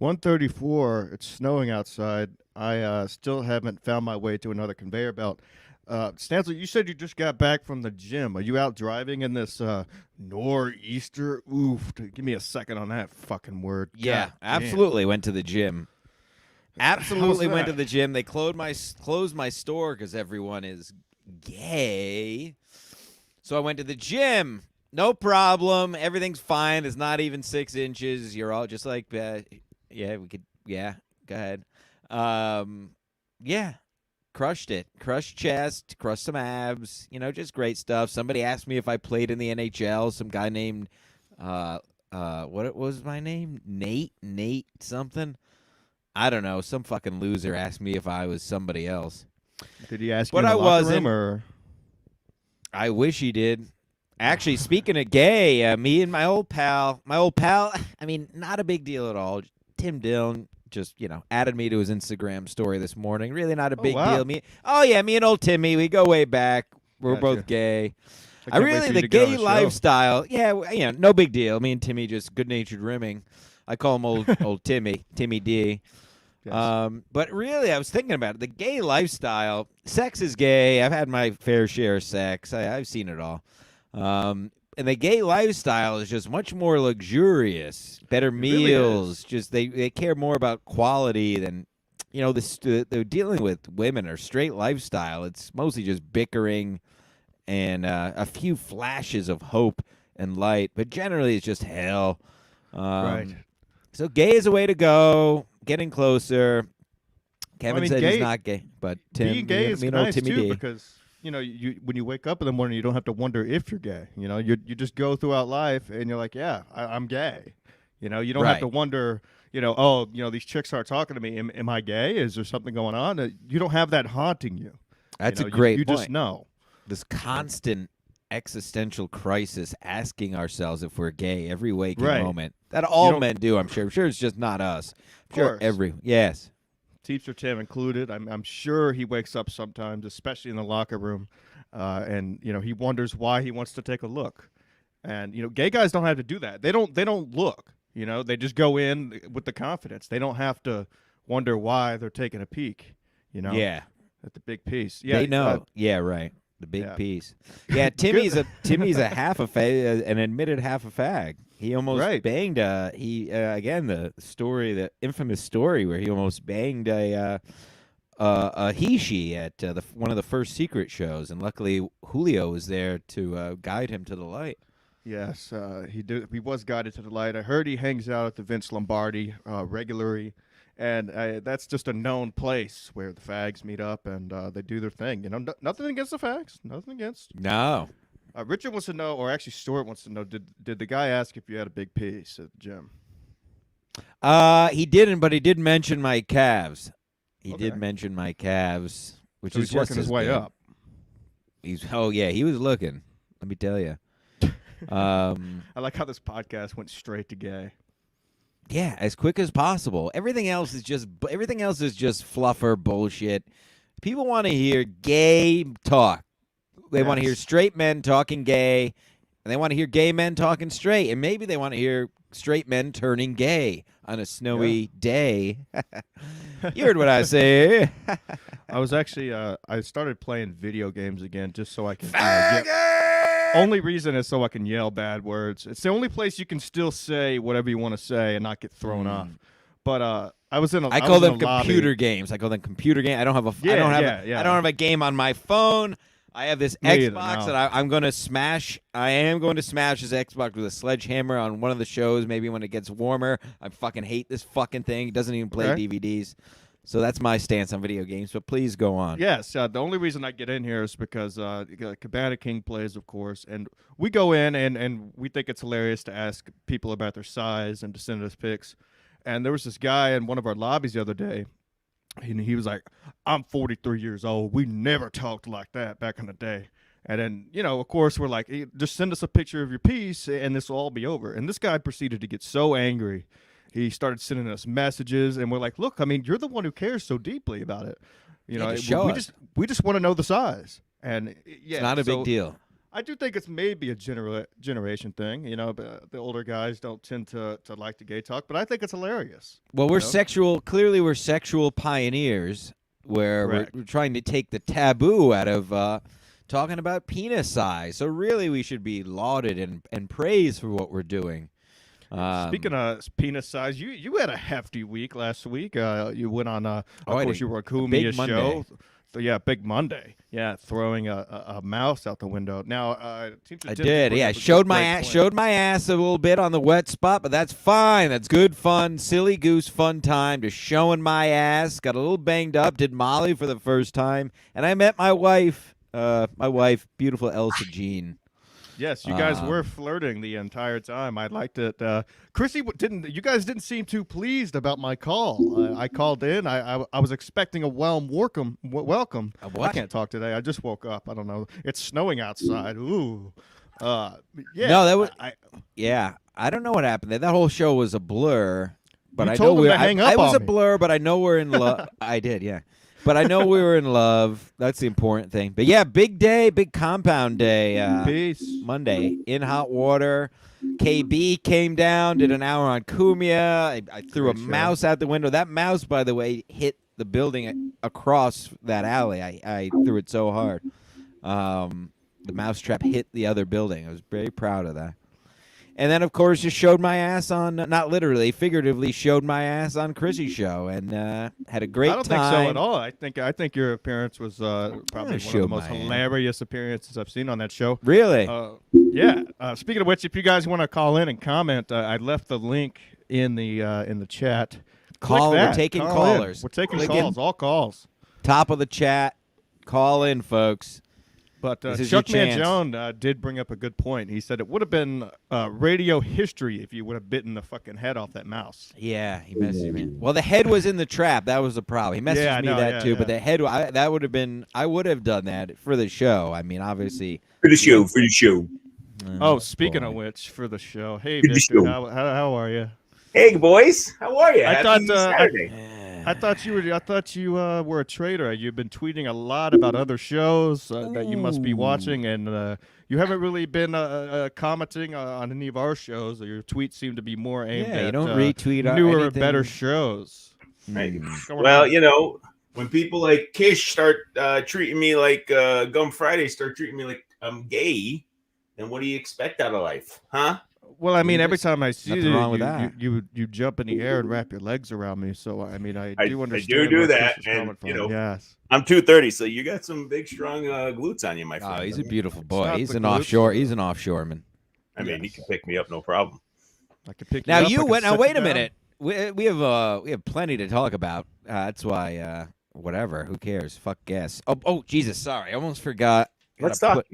1:34. It's snowing outside. I still haven't found my way to another conveyor belt. Stancil, you said you just got back from the gym. Are you out driving in this nor'easter? Oof. Give me a second on that fucking word. Yeah, God absolutely. Went to the gym. Absolutely went to that? the gym. They closed my store because everyone is gay. So I went to the gym. No problem. Everything's fine. It's not even 6 inches. You're all just like, yeah, we could, yeah, go ahead. Yeah, crushed it. Crushed chest, crushed some abs. Just great stuff. Somebody asked me if I played in the NHL. Some guy named, what was my name? Nate something. I don't know. Some fucking loser asked me if I was somebody else. Did he ask you But in the I locker wasn't. room or? I wish he did. Actually, speaking of gay, me and my old pal, I mean, not a big deal at all. Tim Dillon just, added me to his Instagram story this morning. Really not a big wow. deal. Me and old Timmy, we go way back. We're Gotcha. both gay. I can't wait for you The to get on gay the show. lifestyle, no big deal. Me and Timmy just good-natured rimming. I call him old Timmy D. Yes. But really, I was thinking about it. The gay lifestyle, sex is gay. I've had my fair share of sex. I've seen it all. And the gay lifestyle is just much more luxurious, better meals. Just they care more about quality than, they're dealing with women or straight lifestyle. It's mostly just bickering and a few flashes of hope and light, but generally it's just hell. Right. So gay is a way to go. Getting closer. Kevin said gay, he's not gay, but Tim, being gay is nice Timmy too D. because you when you wake up in the morning, you don't have to wonder if you're gay. You just go throughout life and you're like, yeah, I'm gay. You don't have to wonder. These chicks are talking to me. Am I gay? Is there something going on? You don't have that haunting you. That's a great You point. just know. This constant existential crisis, asking ourselves if we're gay every waking moment. That all men do. I'm sure it's just not us. I'm sure yes. Teacher Tim included. I'm sure he wakes up sometimes, especially in the locker room, and he wonders why he wants to take a look. And gay guys don't have to do that. They don't look. They just go in with the confidence. They don't have to wonder why they're taking a peek. Yeah. At the big piece. Yeah, they know. Yeah, right. The big piece. Yeah, Timmy's a half a an admitted half a fag. He almost banged again the infamous story where he almost banged a he-she at one of the first Secret shows, and luckily Julio was there to guide him to the light. Yes, he did. He was guided to the light. I heard he hangs out at the Vince Lombardi regularly, and that's just a known place where the fags meet up and they do their thing. Nothing against the fags. Nothing against. No. Richard wants to know, or actually Stuart wants to know, did the guy ask if you had a big piece at the gym? He didn't, but he did mention my calves. He did mention my calves, which is he's working his way up. He was looking. Let me tell you. I like how this podcast went straight to gay. Yeah, as quick as possible. Everything else is just fluffer bullshit. People want to hear gay talk. They want to hear straight men talking gay, and they want to hear gay men talking straight, and maybe they want to hear straight men turning gay on a snowy day. You heard what I say. I was actually I started playing video games again just so I can. Only reason is so I can yell bad words. It's the only place you can still say whatever you want to say and not get thrown off. But I was in a. I call them computer games. I don't have a game on my phone. I have this Xbox that I'm going to smash. I am going to smash this Xbox with a sledgehammer on one of the shows. Maybe when it gets warmer. I fucking hate this fucking thing. It doesn't even play DVDs. So that's my stance on video games, but please go on. Yes, the only reason I get in here is because Cabana King plays, of course, and we go in and we think it's hilarious to ask people about their size and to send us pics. And there was this guy in one of our lobbies the other day, and he was like, I'm 43 years old. We never talked like that back in the day. And then, of course, we're like, hey, just send us a picture of your piece, and this will all be over. And this guy proceeded to get so angry. He started sending us messages, and we're like, look, I mean, you're the one who cares so deeply about it. We just want to know the size. And it's not a big deal. I do think it's maybe a generation thing. But the older guys don't tend to like the gay talk, but I think it's hilarious. Well, we're sexual. Clearly, we're sexual pioneers. Where we're trying to take the taboo out of talking about penis size. So really, we should be lauded and praised for what we're doing. Speaking of penis size, you had a hefty week last week. You went on, of course, you were a Kumiya show. So, yeah, Big Monday. Yeah, throwing a mouse out the window. Now, it seems to I did. Yeah, showed my ass a little bit on the wet spot, but that's fine. That's good fun, silly goose fun time. Just showing my ass. Got a little banged up. Did Molly for the first time, and I met my wife. Beautiful Elsa Jean. Yes, you guys were flirting the entire time. I liked it. Chrissy You guys didn't seem too pleased about my call. I called in. I was expecting a warm welcome. A what? I can't talk today. I just woke up. I don't know. It's snowing outside. Ooh. Yeah. No, that was. Yeah, I don't know what happened there. That whole show was a blur. But I told know them to hang up I was on a me. blur, but I know we're in love. I did, yeah. But I know we were in love. That's the important thing. But yeah, big day, big compound day. Peace. Monday in hot water. KB came down, did an hour on Kumiya. I threw a mouse out the window. That mouse, by the way, hit the building across that alley. I threw it so hard. The mousetrap hit the other building. I was very proud of that. And then, of course, just showed my ass on, not literally, figuratively showed my ass on Chrissy's show and had a great time. I don't think so at all. I think your appearance was probably one of the most hilarious appearances I've seen on that show. Really? Yeah. Speaking of which, if you guys want to call in and comment, I left the link in the chat. We're taking callers. We're taking calls, all calls. Top of the chat. Call in, folks. But Chuckman Joan did bring up a good point. He said it would have been radio history if you would have bitten the fucking head off that mouse. Yeah, he messaged me. Well, the head was in the trap. That was the problem. He messaged me that too. Yeah. But the head, that would have been. I would have done that for the show. I mean, obviously. For the show. Speaking of which, for the show. Hey, Victor, how are you? Hey, boys. How are you? I Happy Saturday. I thought you were a traitor. You've been tweeting a lot about other shows that you must be watching, and you haven't really been commenting on any of our shows. Your tweets seem to be more aimed at you don't retweet newer, better shows. Right. Well, when people like Kish start treating me like Gum Friday, start treating me like I'm gay, then what do you expect out of life, huh? Well, I mean, every time I see you, you jump in the air and wrap your legs around me. So, I mean, I do understand. I do that, and yes. I'm 230, so you got some big, strong glutes on you, my friend. Oh, he's a beautiful boy. He's an offshoreman. I mean, he can pick me up, no problem. I could pick now. You went. Now, wait a minute. We have plenty to talk about. That's why. Whatever. Who cares? Fuck guess. Oh, Jesus. Sorry, I almost forgot. Let's talk.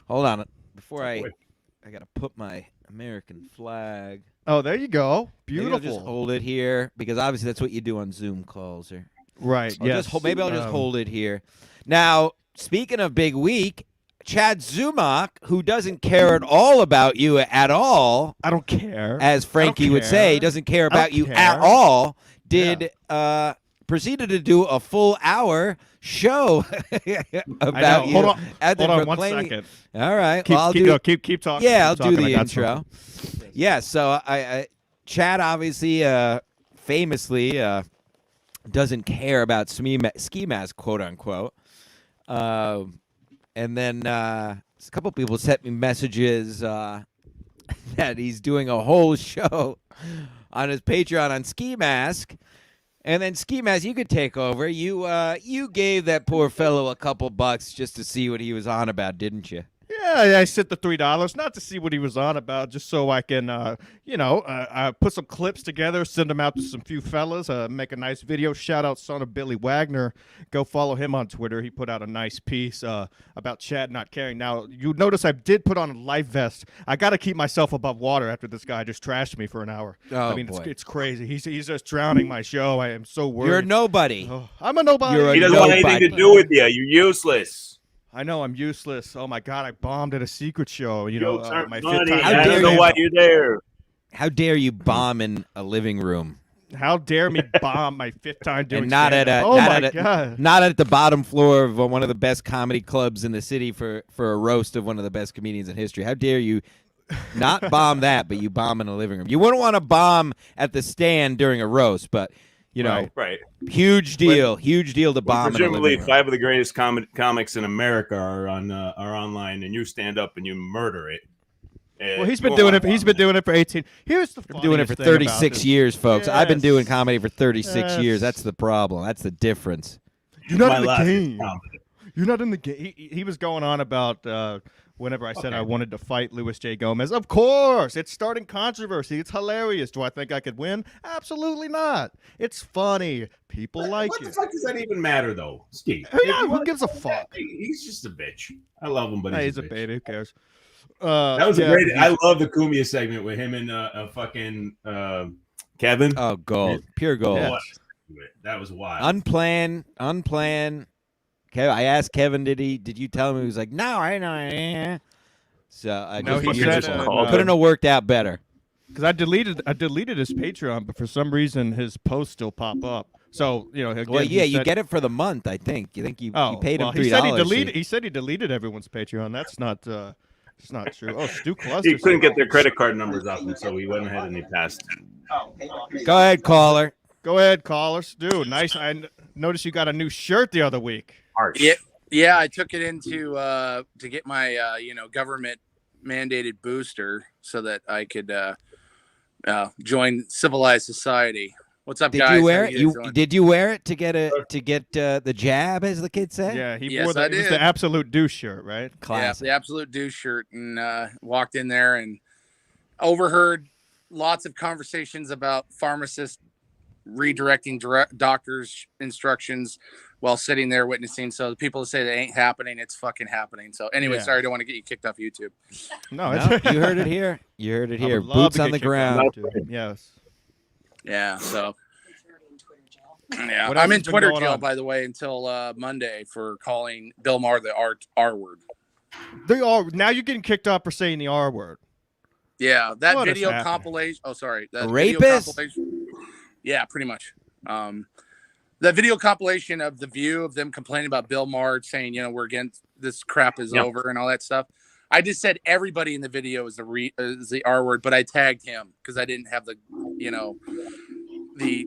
Hold on. Before I gotta put my American flag. Oh, there you go. Beautiful. Maybe I'll just hold it here because obviously that's what you do on Zoom calls. Right. Maybe I'll just hold it here. Now, speaking of big week, Chad Zumock, who doesn't care at all about you at all. I don't care. As Frankie would say, doesn't care about you at all. Proceeded to do a full hour show about you. Hold on 1 second. All right. Keep talking. Yeah, I'll do the intro. Yeah, so I Chad obviously famously doesn't care about ski mask, quote unquote. And then a couple people sent me messages that he's doing a whole show on his Patreon on Ski Mask. And then Ski Mask, you could take over. You gave that poor fellow a couple bucks just to see what he was on about, didn't you? Yeah, I sent the $3 not to see what he was on about, just so I can, put some clips together, send them out to some few fellas, make a nice video. Shout out son of Billy Wagner. Go follow him on Twitter. He put out a nice piece about Chad not caring. Now, you notice I did put on a life vest. I got to keep myself above water after this guy just trashed me for an hour. Oh, I mean, it's crazy. He's just drowning my show. I am so worried. You're a nobody. Oh, I'm a nobody. He doesn't want anything to do with you. You're useless. I know I'm useless. Oh my God, I bombed at a secret show. Jokes aren't my funny. fifth time. I don't know why you're there. How dare you bomb in a living room? How dare me bomb my 5th time doing And not at stand-up. a Oh not my at a, god. not at the bottom floor of one of the best comedy clubs in the city for a roast of one of the best comedians in history. How dare you not bomb that, but you bomb in a living room. You wouldn't want to bomb at the stand during a roast, but you know, Right. huge deal to bomb in a Presumably, living room. 5 of the greatest comics in America are online, and you stand up and you murder it. Well, he's been doing it. He's been doing it for 18. Here's the I've been doing it for funniest thing about 36 this. years, folks. I've been doing Yes. comedy for 36 Yes. years. That's the problem. That's the difference. You're not My in the last game. comedy. You're not in the game. He was going on about whenever I said I wanted to fight Luis J. Gomez. Of course, it's starting controversy. It's hilarious. Do I think I could win? Absolutely not. It's funny. People like What it. the fuck does that even matter, though, Ski? Yeah, who gives a fuck? He's just a bitch. I love him, but Hey, he's he's a a bitch. bait. Who cares? That was yeah, a great. I love the Cumia segment with him and fucking Kevin. Oh, gold. Pure gold. Yeah. What? That was wild. Unplanned. I asked Kevin, did you tell him? He was like, no, I know. So I No, he said, couldn't have worked out better. because I deleted his Patreon, but for some reason his posts still pop up. So again, Well, yeah, he you said, get it for the month. I think. You think you Oh, paid him well, $3. He said he deleted everyone's Patreon. That's not. It's not true. Oh, Stu Cluster. he couldn't get their credit card numbers off him, so he went ahead and he passed. Go ahead, caller. Go ahead, caller. Stu, nice. Noticed you got a new shirt the other week. Harsh. Yeah, I took it into to get my government mandated booster so that I could join civilized society. What's up, Did guys? you wear How it? guys doing? Did you wear it to get the jab, as the kids say? Yeah, he Yes, wore I it was did. the absolute douche shirt, right? Yeah, Classic. the absolute douche shirt, and walked in there and overheard lots of conversations about pharmacists redirecting doctors' instructions while sitting there witnessing. So the people that say that ain't happening, it's fucking happening. So anyway, Yeah. sorry, I don't want to get you kicked off YouTube. No, No, you heard it here. You heard it I here. would love Boots to on get the kicked out, ground. dude. Yes. Yeah, so yeah, What else I'm in has been Twitter going jail, on? by the way, until Monday for calling Bill Maher the R word. They are now. You're getting kicked off for saying the R word. Yeah, that What is video happening? compilation. Oh, sorry, that A video rapist? compilation. Yeah, pretty much. The video compilation of the View of them complaining about Bill Maher saying, we're against this crap is over and all that stuff. I just said everybody in the video is the R word, but I tagged him because I didn't have the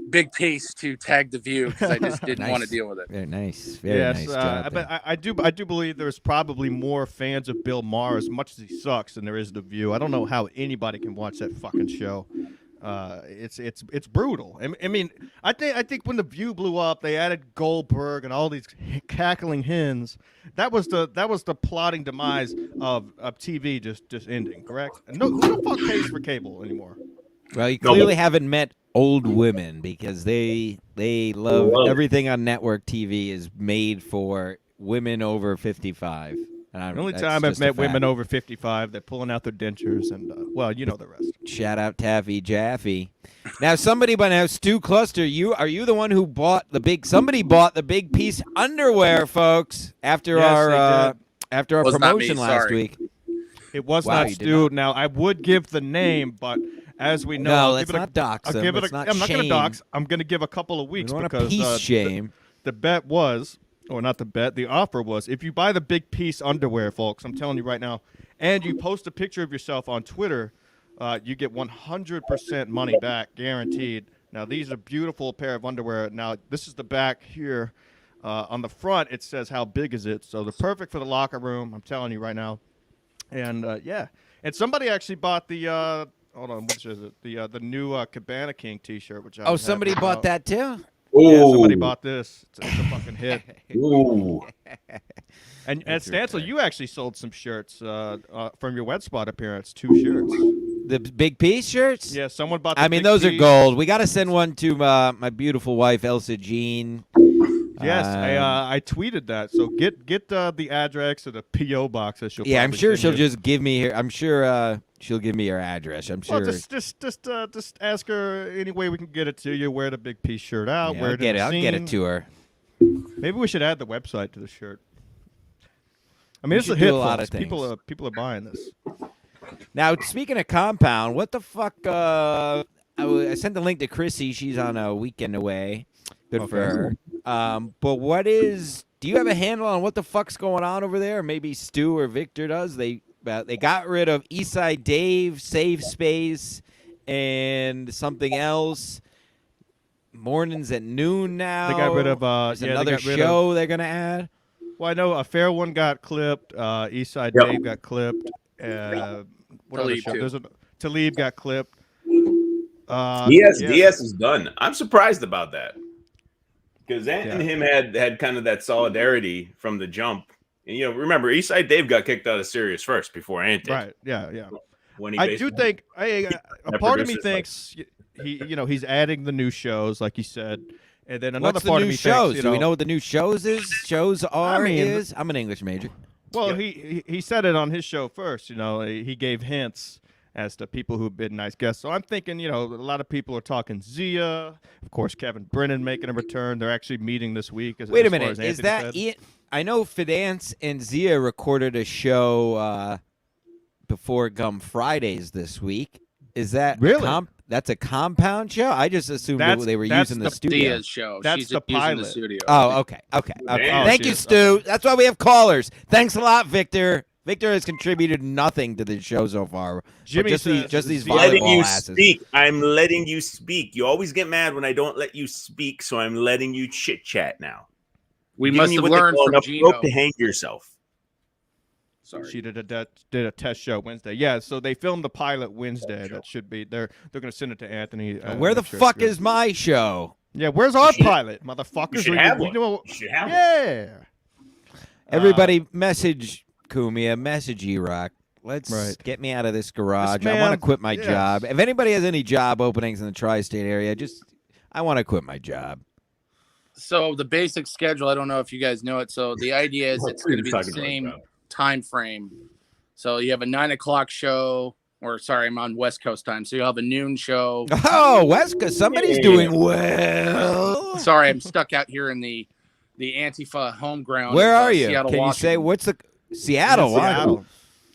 big piece to tag the View because I just didn't want to Nice. deal with it. Very nice. Very Yes, nice job. but I do believe there's probably more fans of Bill Maher, as much as he sucks, than there is The View. I don't know how anybody can watch that fucking show. It's brutal. I mean, I think when The View blew up, they added Goldberg and all these cackling hens. That was the plotting demise of TV just ending. Correct? No, who the fuck pays for cable anymore? Well, you Nobody. clearly haven't met old women because they love Love it. everything on network TV is made for women over 55. And The only that's time I've just a met women fact. over 55, they're pulling out their dentures, and well, you know the rest. Shout out Taffy Jaffe. Now Stu Cluster, are you the one who bought the big? Somebody bought the big piece underwear, folks, after Yes, our they did. Was not me, promotion last sorry. week. It was Wow, not you did Stu. Now I would give the name, but as we know, No, I'll let's give it not dox I'll them. give it Let's not I'm not going to shame. dox. I'm going to give a couple of We weeks don't want a because piece shame. the bet was, or not the bet, the offer was, if you buy the big piece underwear, folks, I'm telling you right now, and you post a picture of yourself on Twitter, you get 100% money back, guaranteed. Now these are beautiful pair of underwear. Now this is the back here. On the front, it says how big is it. So they're perfect for the locker room. I'm telling you right now. And yeah, and somebody actually bought the hold on, which is it? The new Cabana King T-shirt, which I Oh, was somebody happy bought about. that too. Yeah, somebody Ooh. bought this. It's a fucking hit. Ooh. And That's Stancil, right. you actually sold some shirts from your Wet Spot appearance. 2 shirts. The big piece shirts. Yeah, someone bought. The I mean, big those are piece. gold. We got to send one to my beautiful wife, Elsa Jean. Yes, I tweeted that. So get the address of the PO box that she'll. Yeah, I'm probably sure send she'll you. just give me her. I'm sure she'll give me her address. I'm sure. Well, just ask her any way we can get it to you. Wear the big piece shirt out. Yeah, wear I'll it. get it. in I'll the get it scene. to her. Maybe we should add the website to the shirt. I mean, We it's a should do hit. a lot of folks. things. People are buying this. Now, speaking of compound, what the fuck? I sent the link to Chrissy. She's on a weekend away. Good for Okay. her. But do you have a handle on what the fuck's going on over there? Maybe Stu or Victor does. They got rid of Eastside Dave, Safe Space, and something else. Mornings at noon now. They got rid of There's yeah, another they got rid show they're gonna add. Well, I know a fair one got clipped. Eastside Yep. Dave got clipped. What other Talib, show? too. There's a Talib got clipped. Diaz yeah. Diaz is done. I'm surprised about that because Ant and Yeah. him had kind of that solidarity from the jump. And remember, Eastside Dave got kicked out of Sirius first before Ant did. Right. Yeah. Yeah. When he I do basically- think a That part of me producer's thinks he's adding the new shows, like you said, and then another What's the part new of me shows? thinks, Do we know what the new shows are? mean- I'm an English major. Well, Yeah. he said it on his show first. He gave hints as to people who've been nice guests. So I'm thinking, a lot of people are talking Zia. Of course, Kevin Brennan making a return. They're actually meeting this week. Wait a as far minute. as Is Anthony that said. Ian? I know Fidance and Zia recorded a show before Gum Fridays this week. Is that Really? That's a compound show? I just assumed That's- they were that's using the the studio. Diaz show. That's She's the using pilot. the studio. Oh, okay. Damn. Thank she you, is. Stu. That's why we have callers. Thanks a lot, Victor. Victor has contributed nothing to the show so far. but Jimmy just says these Zia- letting volleyball you asses. speak. I'm letting you speak. You always get mad when I don't let you speak, so I'm letting you chit chat now. We Giving must you have what they learned call from enough Gino. rope to hang yourself. Sorry. She did a test show Wednesday. Yeah, so they filmed the pilot Wednesday. That should be they're going to send it to Anthony. Where the make sure it's fuck good. is my show? Yeah, where's our should- pilot, motherfuckers? You should We- have we one. know- You should have one. Yeah. Everybody, message Kumia, message E-Rock. Let's Right. get me out of this garage. This I want to man- quit my yes. job. If anybody has any job openings in the tri-state area, I want to quit my job. So the basic schedule, I don't know if you guys know it. So the idea is it's going to be the Talking about same job. time frame. So you have a 9 o'clock show, or sorry, I'm on West Coast time. So you'll have a noon show. Oh, Weska, somebody's Yeah. doing well. Sorry, I'm stuck out here in the Antifa home ground. Where of, are you? Seattle, Can you say Washington. what's the Seattle? In Seattle.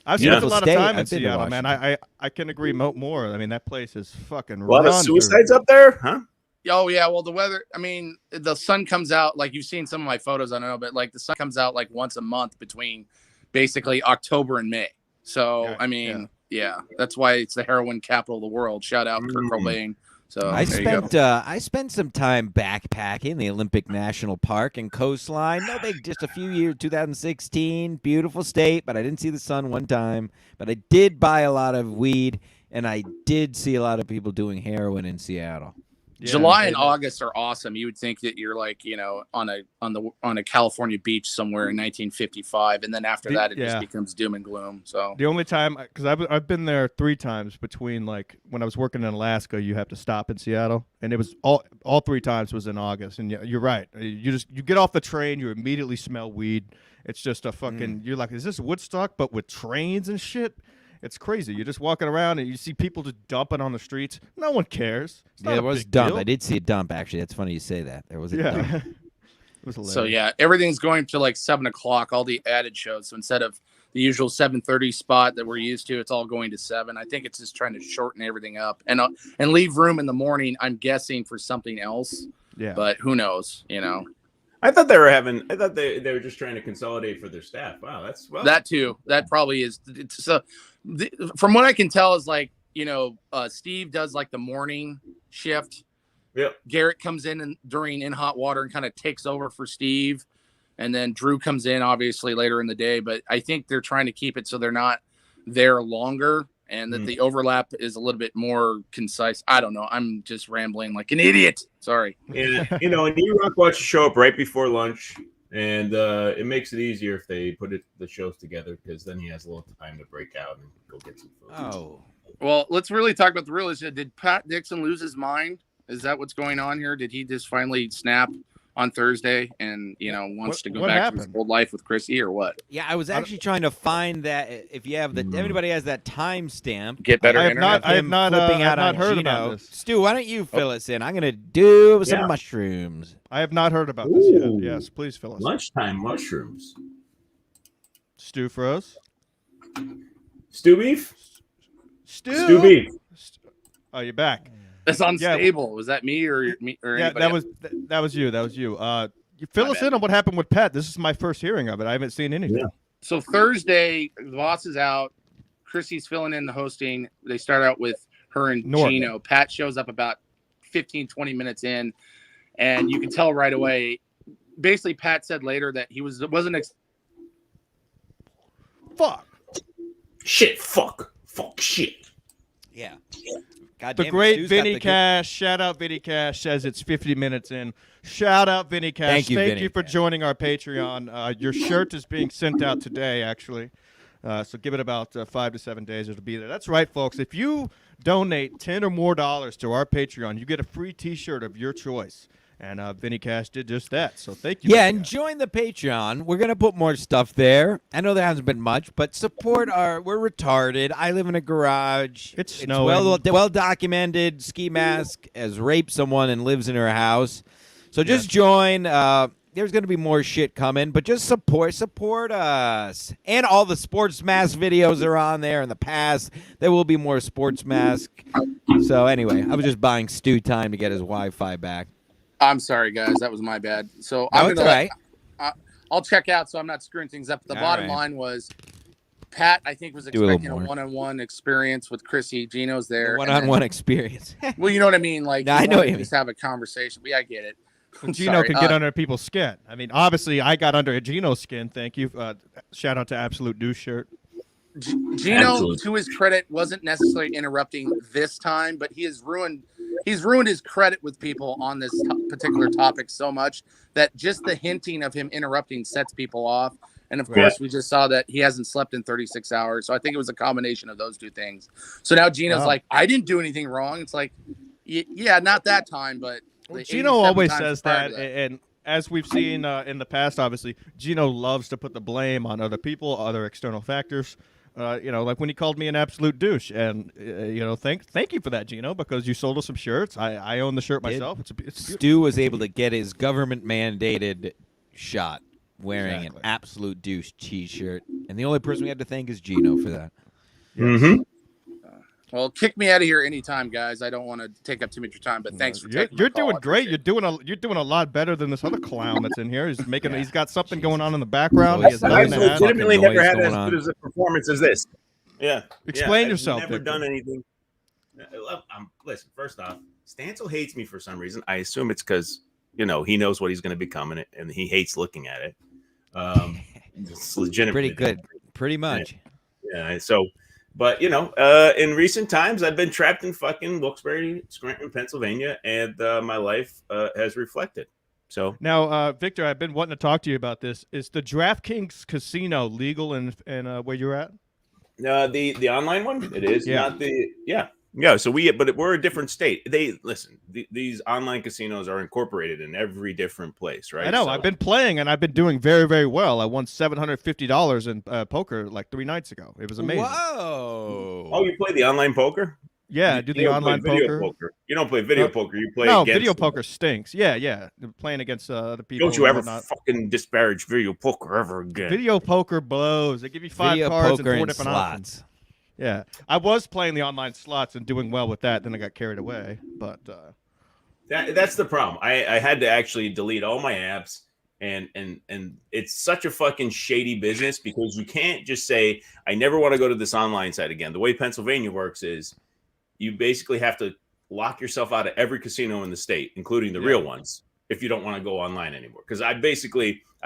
I've spent a Beautiful lot state. of time in I've been to Seattle, man. I can agree more. I mean, that place is fucking A lot of run suicides up there, huh? Oh yeah, well the weather. I mean, the sun comes out like you've seen some of my photos. I don't know, but like the sun comes out like once a month between basically October and May. So Yeah, I mean, yeah, that's why it's the heroin capital of the world. Shout out Kurt Cobain. So I there you go. spent some time backpacking the Olympic National Park and coastline. No big, just a few years. 2016, beautiful state, but I didn't see the sun one time. But I did buy a lot of weed, and I did see a lot of people doing heroin in Seattle. Yeah, July and they- August are awesome. You would think that you're like, on a California beach somewhere in 1955, and then after that it just Yeah. becomes doom and gloom. So The only time, because I've been there 3 times between, like, when I was working in Alaska, you have to stop in Seattle, and it was all 3 times was in August. And you're right. You get off the train, you immediately smell weed. It's just a fucking. You're like, is this Woodstock but with trains and shit? It's crazy. You're just walking around and you see people just dumping on the streets. No one cares. It's not Yeah, a it was big dump. deal. I did see a dump, actually. That's funny you say that. There was a dump. Yeah. It was hilarious. So yeah, everything's going to like 7 o'clock. All the added shows. So instead of the usual 7:30 spot that we're used to, it's all going to 7. I think it's just trying to shorten everything up and leave room in the morning. I'm guessing for something else, Yeah. but who knows? I thought they were just trying to consolidate for their staff. Wow, that's That too. That probably is. So from what I can tell is like Steve does like the morning shift. Yep. Garrett comes in during In Hot Water and kind of takes over for Steve. And then Drew comes in obviously later in the day. But I think they're trying to keep it so they're not there longer and that the overlap is a little bit more concise. I don't know. I'm just rambling like an idiot. Sorry. And and E-Rock watch the show up right before lunch, and it makes it easier if they put the shows together because then he has a little time to break out and go get some food. Oh. Well, let's really talk about the real issue. Did Pat Dixon lose his mind? Is that what's going on here? Did he just finally snap on Thursday and wants to go what back to happened? his old life with Chrissy or what? Yeah, I was actually trying to find that if you have everybody has that timestamp. Get better I have internet. not- I have not, flipping I've out not on heard Gino. about this. Stu, why don't you fill us in? I'm gonna do some Yeah. mushrooms. I have not heard about this Ooh. yet. Yes, please fill us. Lunchtime mushrooms. Stu froze. Stew beef? Stu. Stew beef. Oh, you're back. That's unstable. Was that me or Yeah, anybody else? that was you. That was you. You fill My us bad. in on what happened with Pat. This is my first hearing of it. I haven't seen anything. Yeah. So Thursday, the boss is out. Chrissy's filling in the hosting. They start out with her and North. Gino. Pat shows up about 15, 20 minutes in, and you can tell right away. Basically, Pat said later that he wasn't. Fuck. Shit. Fuck. Shit. Yeah. God The damn it, great Stu's got Vinny the good- Cash. Shout out Vinny Cash says it's 50 minutes in. Shout out Vinny Cash. Thank you, Vinny for Cash. joining our Patreon. Your shirt is being sent out today, actually. So give it about 5 to 7 days. It'll be there. That's right, folks. If you donate $10 or more to our Patreon, you get a free T-shirt of your choice. And Vinny Cash did just that. So thank you. Yeah, Vinny and Cash. join the Patreon. We're going to put more stuff there. I know there hasn't been much, but support we're retarded. I live in a garage. It's snowing. well documented. Ski Mask has raped someone and lives in her house. So just join. There's going to be more shit coming, but just support us. And all the Sports Mask videos are on there in the past. There will be more Sports Mask. So anyway, I was just buying Stu time to get his Wi-Fi back. I'm sorry, guys. That was my bad. So No, I'm it's gonna all right. I'll check out so I'm not screwing things up. The All bottom right. line was Pat, I think, was Do a little expecting a more. one-on-one experience with Chrissy. Gino's there. and One-on-one experience. then- Well, you know what I mean? Like, No, you I know wanted what to you mean. just have a conversation. Yeah, I get it. I'm Gino sorry. can get under people's skin. I mean, obviously, I got under Gino's skin. Thank you. Shout out to Absolute Douche Shirt. Gino, Absolutely. to his credit, wasn't necessarily interrupting this time, but he's ruined his credit with people on this particular topic so much that just the hinting of him interrupting sets people off. And of course, we just saw that he hasn't slept in 36 hours. So I think it was a combination of those two things. So now Gino's Wow. like, I didn't do anything wrong. It's like, yeah, not that time, but the Gino 87 always times says prior that, to and as we've seen in the past, obviously, Gino loves to put the blame on other people, other external factors. Like when he called me an absolute douche, and thank you for that, Gino, because you sold us some shirts. I own the shirt myself. It's beautiful. Stu was able to get his government mandated shot wearing Exactly. an absolute douche T-shirt, and the only person we had to thank is Gino for that. Mm-hmm. Well, kick me out of here anytime, guys. I don't want to take up too much of your time, but thanks for taking You're my call. doing I great. appreciate You're doing a lot better than this other clown that's in here. He's making. Yeah. He's got something going on in the background. Noise- He has noise nothing I've to and add. legitimately fucking never noise had as going good on. as a performance as this. Yeah. Explain I've yourself, Never Victor. done anything. Listen, first off, Stancil hates me for some reason. I assume it's because he knows what he's going to become in it, and he hates looking at it. It's legitimately Pretty good, pretty much. Yeah. So, but in recent times, I've been trapped in fucking Wilkes-Barre, Scranton, Pennsylvania, and my life has reflected. So Now, Victor, I've been wanting to talk to you about this. Is the DraftKings casino legal in where you're at? the online one, it is Yeah. not the yeah. So we're a different state. These online casinos are incorporated in every different place, right? I know. So- I've been playing, and I've been doing very, very well. I won $750 in poker like 3 nights ago. It was amazing. Whoa! Oh, you play the online poker? Yeah, I You do the don't play online video poker. You don't play video No. poker. You play No, against video poker stinks. Yeah. Playing against other people. Don't you and ever whatnot. fucking disparage video poker ever again? Video poker blows. They give you 5 Video cards poker and 4 and different slots. options. Yeah, I was playing the online slots and doing well with that. Then I got carried away. But That's the problem. I had to actually delete all my apps, and it's such a fucking shady business because you can't just say I never want to go to this online site again. The way Pennsylvania works is you basically have to lock yourself out of every casino in the state, including the real ones, if you don't want to go online anymore. Because I've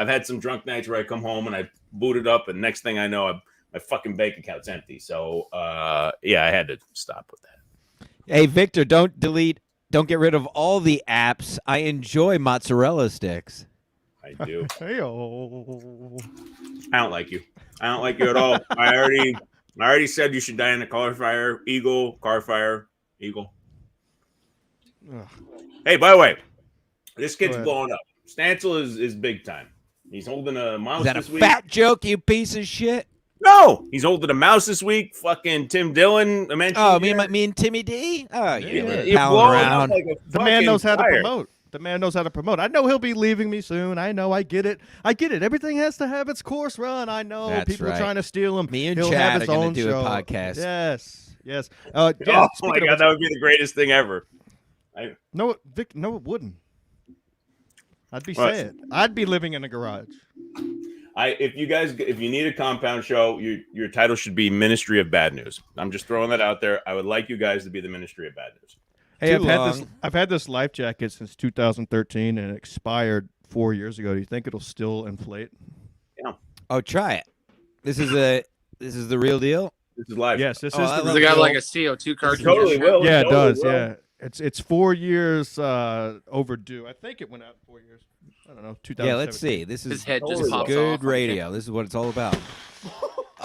had some drunk nights where I come home and I boot it up, and next thing I know, my fucking bank account's empty. So I had to stop with that. Hey, Victor, don't get rid of all the apps. I enjoy mozzarella sticks. I do. hey-oh. I don't like you. I don't like you at all. I already said you should die in a car fire. Car fire, eagle. Ugh. Hey, by the way, this Go kid's ahead. blowing up. Stancil is big time. He's holding a mouse Is that a this week. fat joke, you piece of shit? No, he's holding a mouse this week. Fucking Tim Dillon. I mentioned. Oh, here. me and Timmy D? Oh, yeah, Yeah. we're You're palling blowing up around. like a The man knows how to fucking fire. promote. The man knows how to promote. I know he'll be leaving me soon. I know. I get it. Everything has to have its course run. I know. That's People right. are trying to steal him. Me and He'll Chad have his are going own to do show. a podcast. Yes. Oh my speaking of god, that would be the greatest thing ever. No, Vic. No, it wouldn't. I'd be What? sad. I'd be living in a garage. If you need a compound show, your title should be Ministry of Bad News. I'm just throwing that out there. I would like you guys to be the Ministry of Bad News. Hey, Too long. I've had this life jacket since 2013, and it expired 4 years ago. Do you think it'll still inflate? Oh, try it. This is the real deal. This is live. Yes, this Oh, is. I The Does love it got real- like a CO2 cartridge? Totally will. Yeah, it Totally does. will. Yeah, it's 4 years overdue. I think it went out 4 years. I don't know. 2017. Yeah, let's see. This His is head just Totally. pops good off. radio. This is what it's all about.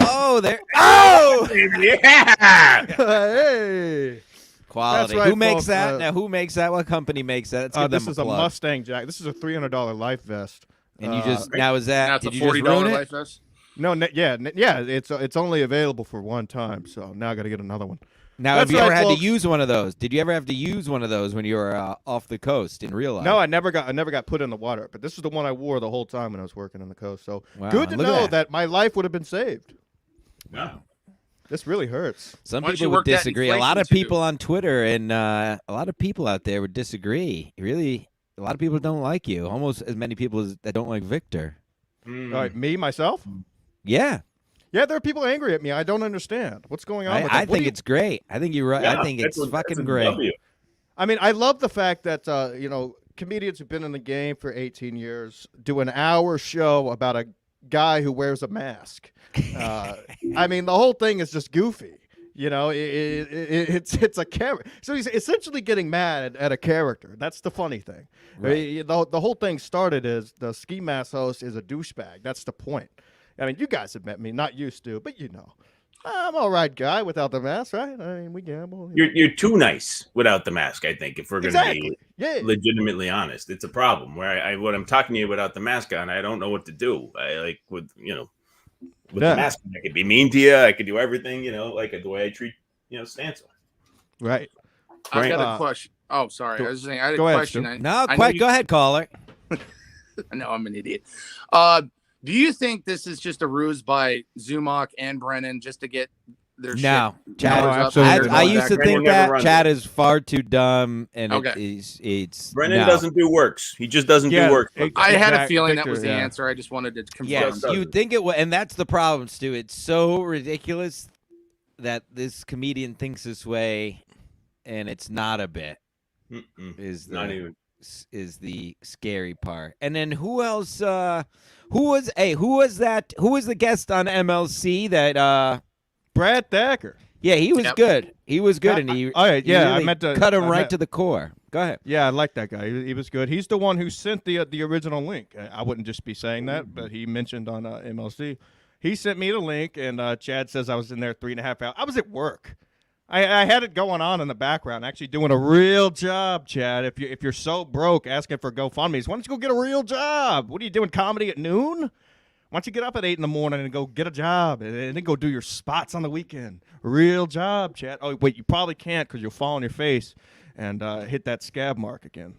Oh, there. Oh, Yeah. Hey. quality. That's right, Who makes folks. that? Now, who makes that? What company makes that? Let's give This them is a plug. Mustang jacket. This is a $300 life vest. And you just now is that? That's a Did you just $40 ruin it? life vest. No, yeah. It's only available for one time, so now I got to get another one. Now, That's have you ever right, had folks. to use one of those? Did you ever have to use one of those when you were off the coast in real life? No, I never got put in the water, but this is the one I wore the whole time when I was working on the coast. So Wow, good to look at know that. that my life would have been saved. Wow. This really hurts. Some Why don't people you would work that disagree. A lot inflation of too? people on Twitter and a lot of people out there would disagree. Really, a lot of people don't like you. Almost as many people as that don't like Victor. Mm. All right, me myself. Yeah, Yeah, there are people angry at me. I don't understand what's going on. with I that. What think do you- it's great. I think you're right. Yeah, I think that's it's that's fucking a great. W. I mean, I love the fact that comedians who've been in the game for 18 years do an hour show about a guy who wears a mask. I mean, the whole thing is just goofy. You know, it's a character. So he's essentially getting mad at a character. That's the funny thing. Right. The whole thing started as the Ski Mask host is a douchebag. That's the point. I mean, you guys have met me, not you, Stu, but you know. I'm all right guy without the mask, right? I mean, we gamble. You're too nice without the mask. I think if we're going to Exactly. Yeah. be legitimately honest, it's a problem. Where when I'm talking to you without the mask on, I don't know what to do. I like with Yeah. the mask, I could be mean to you. I could do everything, like the way I treat Stancil. Right. I've Right. got a question. Oh, sorry. I was just saying, I had a Go ahead, question. Stu. No, I know quite. you- Go ahead, caller. I know I'm an idiot. Do you think this is just a ruse by Zumach and Brennan just to get their No, shit? Chad. No, numbers up? absolutely I not. used to Brennan think never that runs Chad it. is far too dumb, and Okay. it's Brennan no. doesn't do works. He just doesn't Yeah, do work. I had a Exact- feeling that Victor, was the yeah. answer. I just wanted to confirm. Yes, doesn't. you think it would, and that's the problem, Stu. It's so ridiculous that this comedian thinks this way, and it's not a bit. Mm-mm. Is Not the even. is the scary part. And then who else? Who was that? Who was the guest on MLC? That Brad Thacker. yeah, he was Yep. good. He was good, and he all right, he yeah, I really meant to cut him I right meant- to the core. Go ahead. Yeah, I like that guy. He was good. He's the one who sent the original link. I wouldn't just be saying that, but he mentioned on MLC. He sent me the link, and Chad says I was in there 3.5 hours. I was at work. I had it going on in the background, actually doing a real job, Chad. If you're so broke asking for GoFundMe's, why don't you go get a real job? What are you doing, comedy at noon? Why don't you get up at 8 in the morning and go get a job and then go do your spots on the weekend? Real job, Chad. Oh, wait, you probably can't because you'll fall on your face and hit that scab mark again.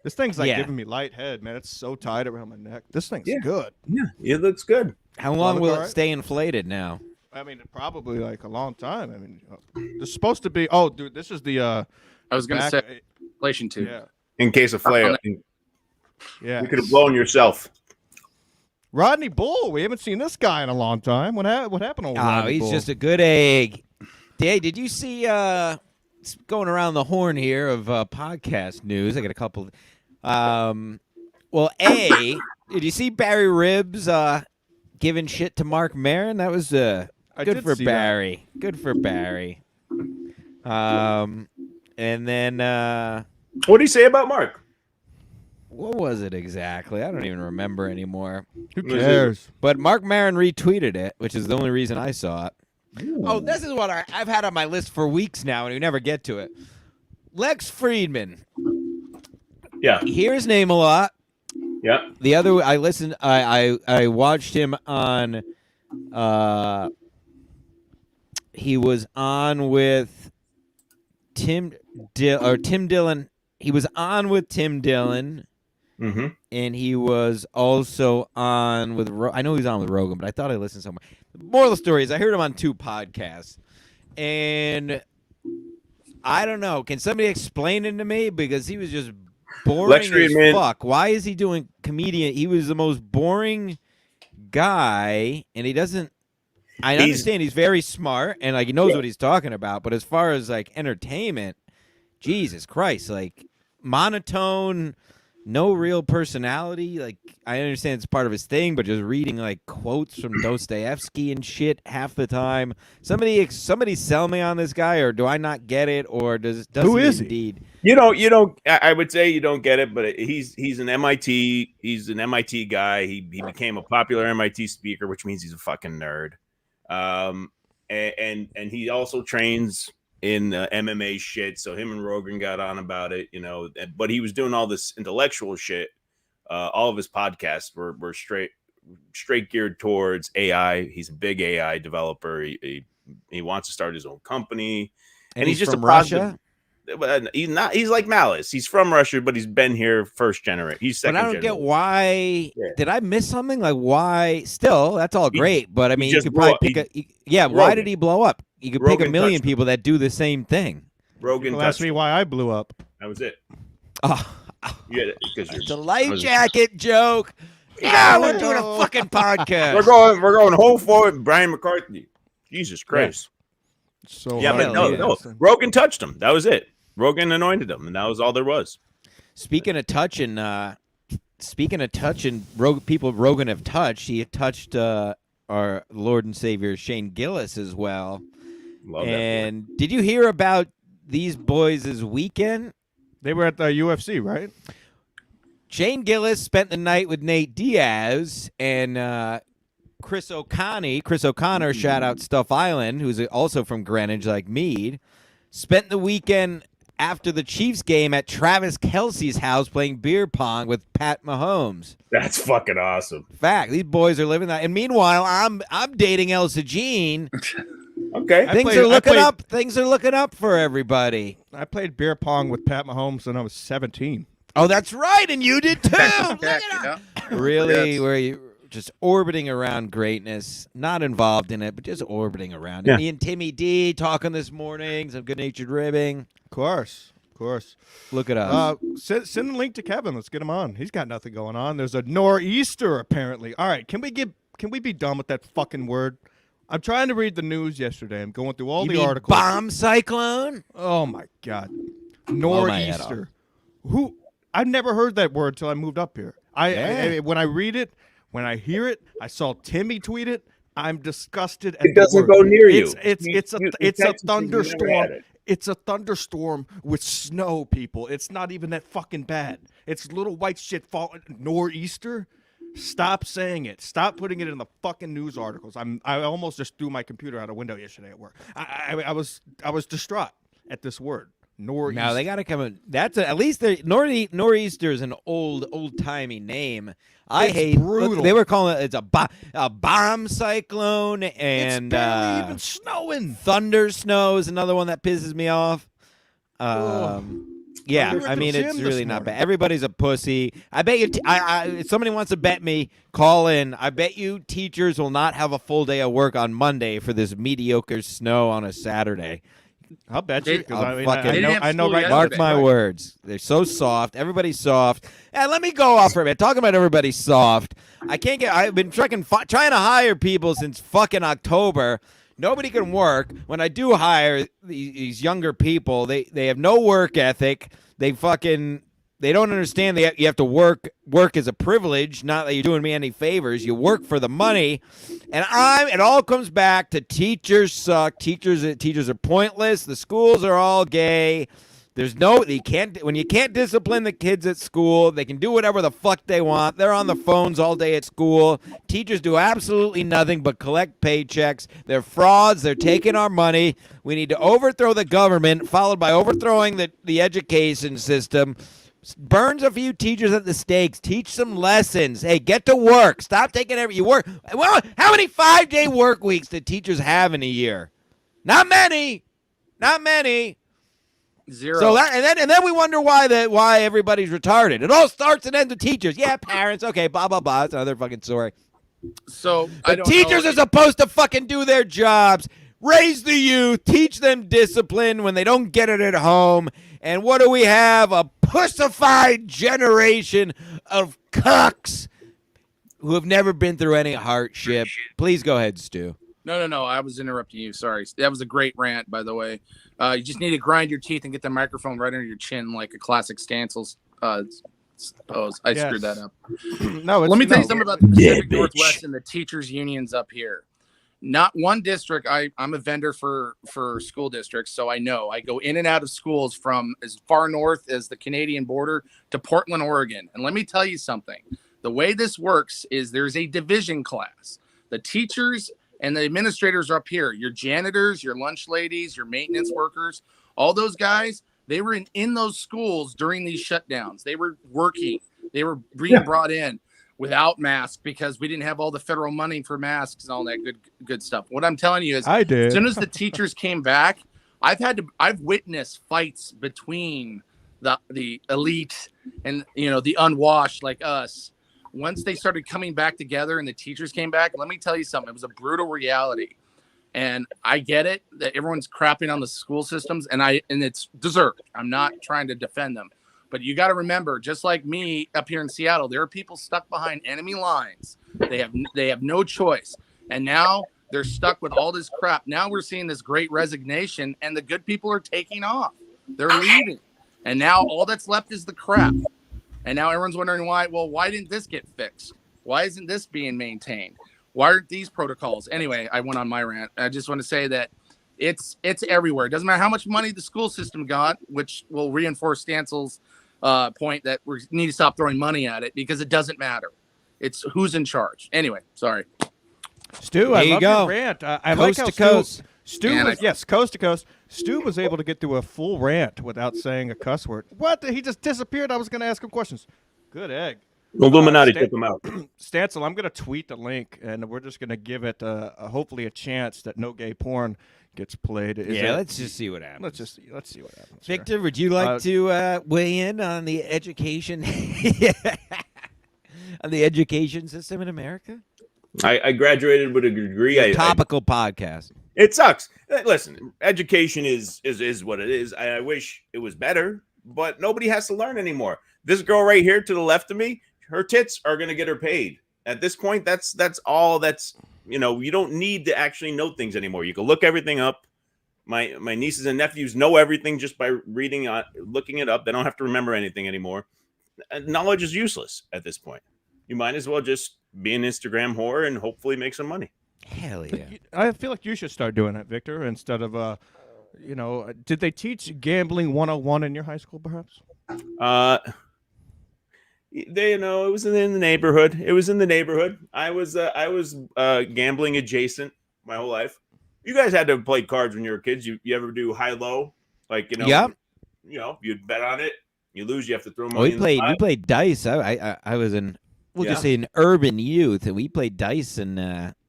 This thing's like Yeah. giving me light head, man. It's so tight around my neck. This thing's Yeah. good. Yeah, it looks good. How long will all it right? stay inflated now? I mean, probably like a long time. I mean, this is supposed to be. Oh, dude, this is the. I was going to back- say inflation tube. Yeah, In case of flare, yeah. you could have blown yourself. Rodney Bull. We haven't seen this guy in a long time. What happened to old Oh, Rodney he's Bull? just a good egg. Hey, did you see it's going around the horn here of podcast news? I got a couple. Well, did you see Barry Ribs giving shit to Mark Maron? That was I good did for see that. Barry. Good for Barry. And then What did he say about Mark? what was it exactly? I don't even remember anymore. Who Was it- cares? But Mark Maron retweeted it, which is the only reason I saw it. Oh, this is what I've had on my list for weeks now, and we never get to it. Lex Friedman. Yeah, You hear his name a lot. yeah. The other, I listened. I watched him on. He was on with Tim Dillon. He was on with Tim Dillon. Mm-hmm. And he was also on with. I know he was on with Rogan, but I thought I listened somewhere. The moral of the story is I heard him on 2 podcasts, and I don't know. Can somebody explain it to me? Because he was just boring Lecture as him in. fuck. Why is he doing comedian? He was the most boring guy, and he doesn't. I understand he's very smart and like he knows what he's talking about, but as far as like entertainment, Jesus Christ, like monotone, no real personality. Like I understand it's part of his thing, but just reading like quotes from Dostoevsky and shit half the time. Somebody sell me on this guy, or do I not get it, or does Who he is he? indeed? You don't. I would say you don't get it, but he's an MIT. He's an MIT guy. He became a popular MIT speaker, which means he's a fucking nerd. And he also trains in MMA shit. So him and Rogan got on about it, you know. But he was doing all this intellectual shit. All of his podcasts were straight geared towards AI. He's a big AI developer. He wants to start his own company, And he's just from a positive. Russia. He's not. He's like Malice. He's from Russia, but he's been here first generation. He's second. But I don't get why. Yeah. Did I miss something? Like why? Still, that's all great. But I mean, you just could blew probably up. pick Why Rogan. did he blow up? You could pick Rogan a million touched him. people that do the same thing. Rogan People ask touched me him. why I blew up. That was it. Oh, Yeah, because it's a life jacket joke. Yeah, we're doing a fucking podcast. We're going whole forward. Brian McCarthy. Jesus Christ. So Yeah, hard but to no. listen. Rogan touched him. That was it. Rogan anointed him, and that was all there was. Speaking of touching, people Rogan have touched. He had touched our Lord and Savior Shane Gillis as well. Love And did you hear about these boys this weekend? They were at the UFC, right? Shane Gillis spent the night with Nate Diaz and Chris O'Connor. Chris O'Connor, shout out Stuff Island, who's also from Greenwich like Meade, spent the weekend after the Chiefs game at Travis Kelce's house playing beer pong with Pat Mahomes. That's fucking awesome. Fact, these boys are living that. And meanwhile, I'm dating Elsa Jean. Okay. Things are looking up. Things are looking up for everybody. I played beer pong with Pat Mahomes when I was 17. Oh, that's right, and you did too. Look Heck, at yeah. Really, Yes. where you just orbiting around greatness, not involved in it, but just orbiting around. Yeah. Me and Timmy D talking this morning, some good-natured ribbing. Of course. Look at us. Send a link to Kevin. Let's get him on. He's got nothing going on. There's a nor'easter apparently. All right, can we be done with that fucking word? I'm trying to read the news yesterday. I'm going through all You the mean articles. bomb cyclone? Oh my god, Blow my head nor'easter. Who? I've never heard that word till I moved up here. I when I read it, when I hear it, I saw Timmy tweet it. I'm disgusted. At It doesn't the word. go near you. It's You- a you it's a Texas, you never thunderstorm. had it. It's a thunderstorm with snow, people. It's not even that fucking bad. It's little white shit falling. Nor'easter. Stop saying it. Stop putting it in the fucking news articles. I almost just threw my computer out a window yesterday at work. I was distraught at this word. Nor'easter. No, they got to come in. At least nor'easter is an old timey name. I It's hate. brutal. They were calling it a bomb cyclone and it's barely even snowing. thunder snow is another one that pisses me off. Yeah, We were at I the mean gym it's this really not morning. bad. Everybody's a pussy. I bet you. If somebody wants to bet me, call in. I bet you teachers will not have a full day of work on Monday for this mediocre snow on a Saturday. I'll bet you. They- 'Cause I'll I, mean, fucking- I They know. didn't have I know. school Right. yesterday. Mark my words. They're so soft. Everybody's soft. And let me go off for a minute. Talking about everybody soft. I've been trying to hire people since fucking October. Nobody can work. When I do hire these younger people, they have no work ethic. They don't understand that you have to work. Work is a privilege, not that you're doing me any favors. You work for the money. And it all comes back to teachers suck. Teachers are pointless. The schools are all gay. When you can't discipline the kids at school, they can do whatever the fuck they want. They're on the phones all day at school. Teachers do absolutely nothing but collect paychecks. They're frauds. They're taking our money. We need to overthrow the government, followed by overthrowing the education system. Burns a few teachers at the stakes. Teach some lessons. Hey, get to work. Stop taking you work. Well, how many 5-day work weeks do teachers have in a year? Not many. Not many. Zero. So and then we wonder why everybody's retarded. It all starts and ends with teachers. Yeah, parents. Okay, blah blah blah. It's another fucking story. So I But don't teachers know. are supposed to fucking do their jobs. raise the youth, teach them discipline when they don't get it at home. And what do we have? A pussified generation of cucks who have never been through any hardship. Please go ahead, Stu. No. I was interrupting you. Sorry. That was a great rant, by the way. You just need to grind your teeth and get the microphone right under your chin like a classic Stancil pose. I screwed that up. No, Let me tell you something about the Pacific Northwest and the teachers' unions up here. Not one district. I'm a vendor for school districts, so I know. I go in and out of schools from as far north as the Canadian border to Portland, Oregon. And let me tell you something. The way this works is there's a division class. The teachers and the administrators are up here. Your janitors, your lunch ladies, your maintenance workers, all those guys, they were in those schools during these shutdowns. They were working. They were being brought in without masks because we didn't have all the federal money for masks and all that good stuff. What I'm telling you is, I did. as soon as the teachers came back, I've witnessed fights between the elite and the unwashed like us. Once they started coming back together and the teachers came back, let me tell you something. It was a brutal reality. And I get it that everyone's crapping on the school systems, and it's deserved. I'm not trying to defend them. But you got to remember, just like me up here in Seattle, there are people stuck behind enemy lines. They have no choice. And now they're stuck with all this crap. Now we're seeing this great resignation, and the good people are taking off. They're leaving. And now all that's left is the crap. And now everyone's wondering why. Well, why didn't this get fixed? Why isn't this being maintained? Why aren't these protocols? Anyway, I went on my rant. I just want to say that it's everywhere. It doesn't matter how much money the school system got, which will reinforce Stancil's point that we need to stop throwing money at it because it doesn't matter. It's who's in charge. Anyway, sorry. Stu, I love your rant. I like how coast. Stu was, coast to coast. Stu was able to get through a full rant without saying a cuss word. What? He just disappeared. I was going to ask him questions. Good egg. Illuminati took them out. Stancil, I'm going to tweet the link, and we're just going to give it hopefully a chance that no gay porn gets played. Let's just see what happens. Let's see what happens. Victor, would you like to weigh in on the education on the education system in America? I graduated with a degree. Topical podcast. It sucks. Listen, education is what it is. I wish it was better, but nobody has to learn anymore. This girl right here to the left of me, her tits are going to get her paid. At this point, that's all that's, you don't need to actually know things anymore. You can look everything up. My nieces and nephews know everything just by looking it up. They don't have to remember anything anymore. Knowledge is useless at this point. You might as well just be an Instagram whore and hopefully make some money. Hell yeah. I feel like you should start doing that, Victor, instead of, did they teach gambling 101 in your high school, perhaps? It was in the neighborhood. It was in the neighborhood. I was gambling adjacent my whole life. You guys had to play cards when you were kids. You ever do high-low? Like, you'd bet on it. You lose, you have to throw money. We played dice. I was in, just say an urban youth, and we played dice in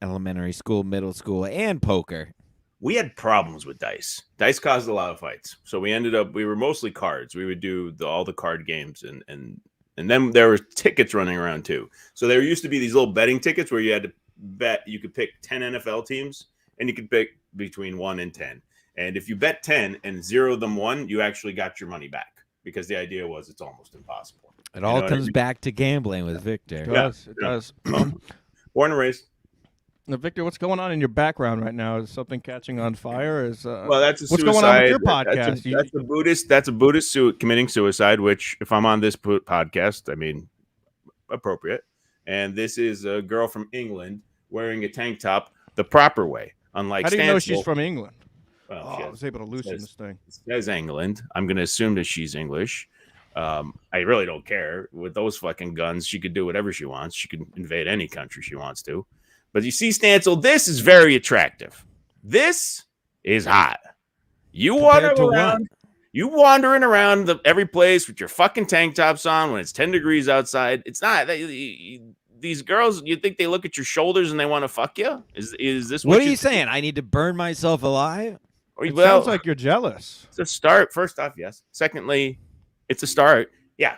elementary school, middle school, and poker. We had problems with dice. Dice caused a lot of fights. So we were mostly cards. We would do all the card games, and then there were tickets running around too. So there used to be these little betting tickets where you had to bet. You could pick 10 NFL teams, and you could pick between 1 and 10. And if you bet 10 and 0 of them won, you actually got your money back because the idea was it's almost impossible. It all comes back to gambling with Victor. It does. It does. Born and raised. Now, Victor, what's going on in your background right now? Is something catching on fire? That's a what's suicide. going on with your podcast? That's a Buddhist committing suicide. Which, if I'm on this podcast, I mean, appropriate. And this is a girl from England wearing a tank top the proper way. Unlike how do you Stancil, know she's from England? Well, I was able to loosen this thing. It says England. I'm going to assume that she's English. I really don't care. With those fucking guns, she could do whatever she wants. She can invade any country she wants to. But you see, Stancil, this is very attractive. This is hot. You wandering around every place with your fucking tank tops on when it's 10 degrees outside. It's not. These girls, you think they look at your shoulders and they want to fuck you? Is this what are you saying? I need to burn myself alive? Sounds like you're jealous. It's a start. First off, yes. Secondly, it's a start. Yeah.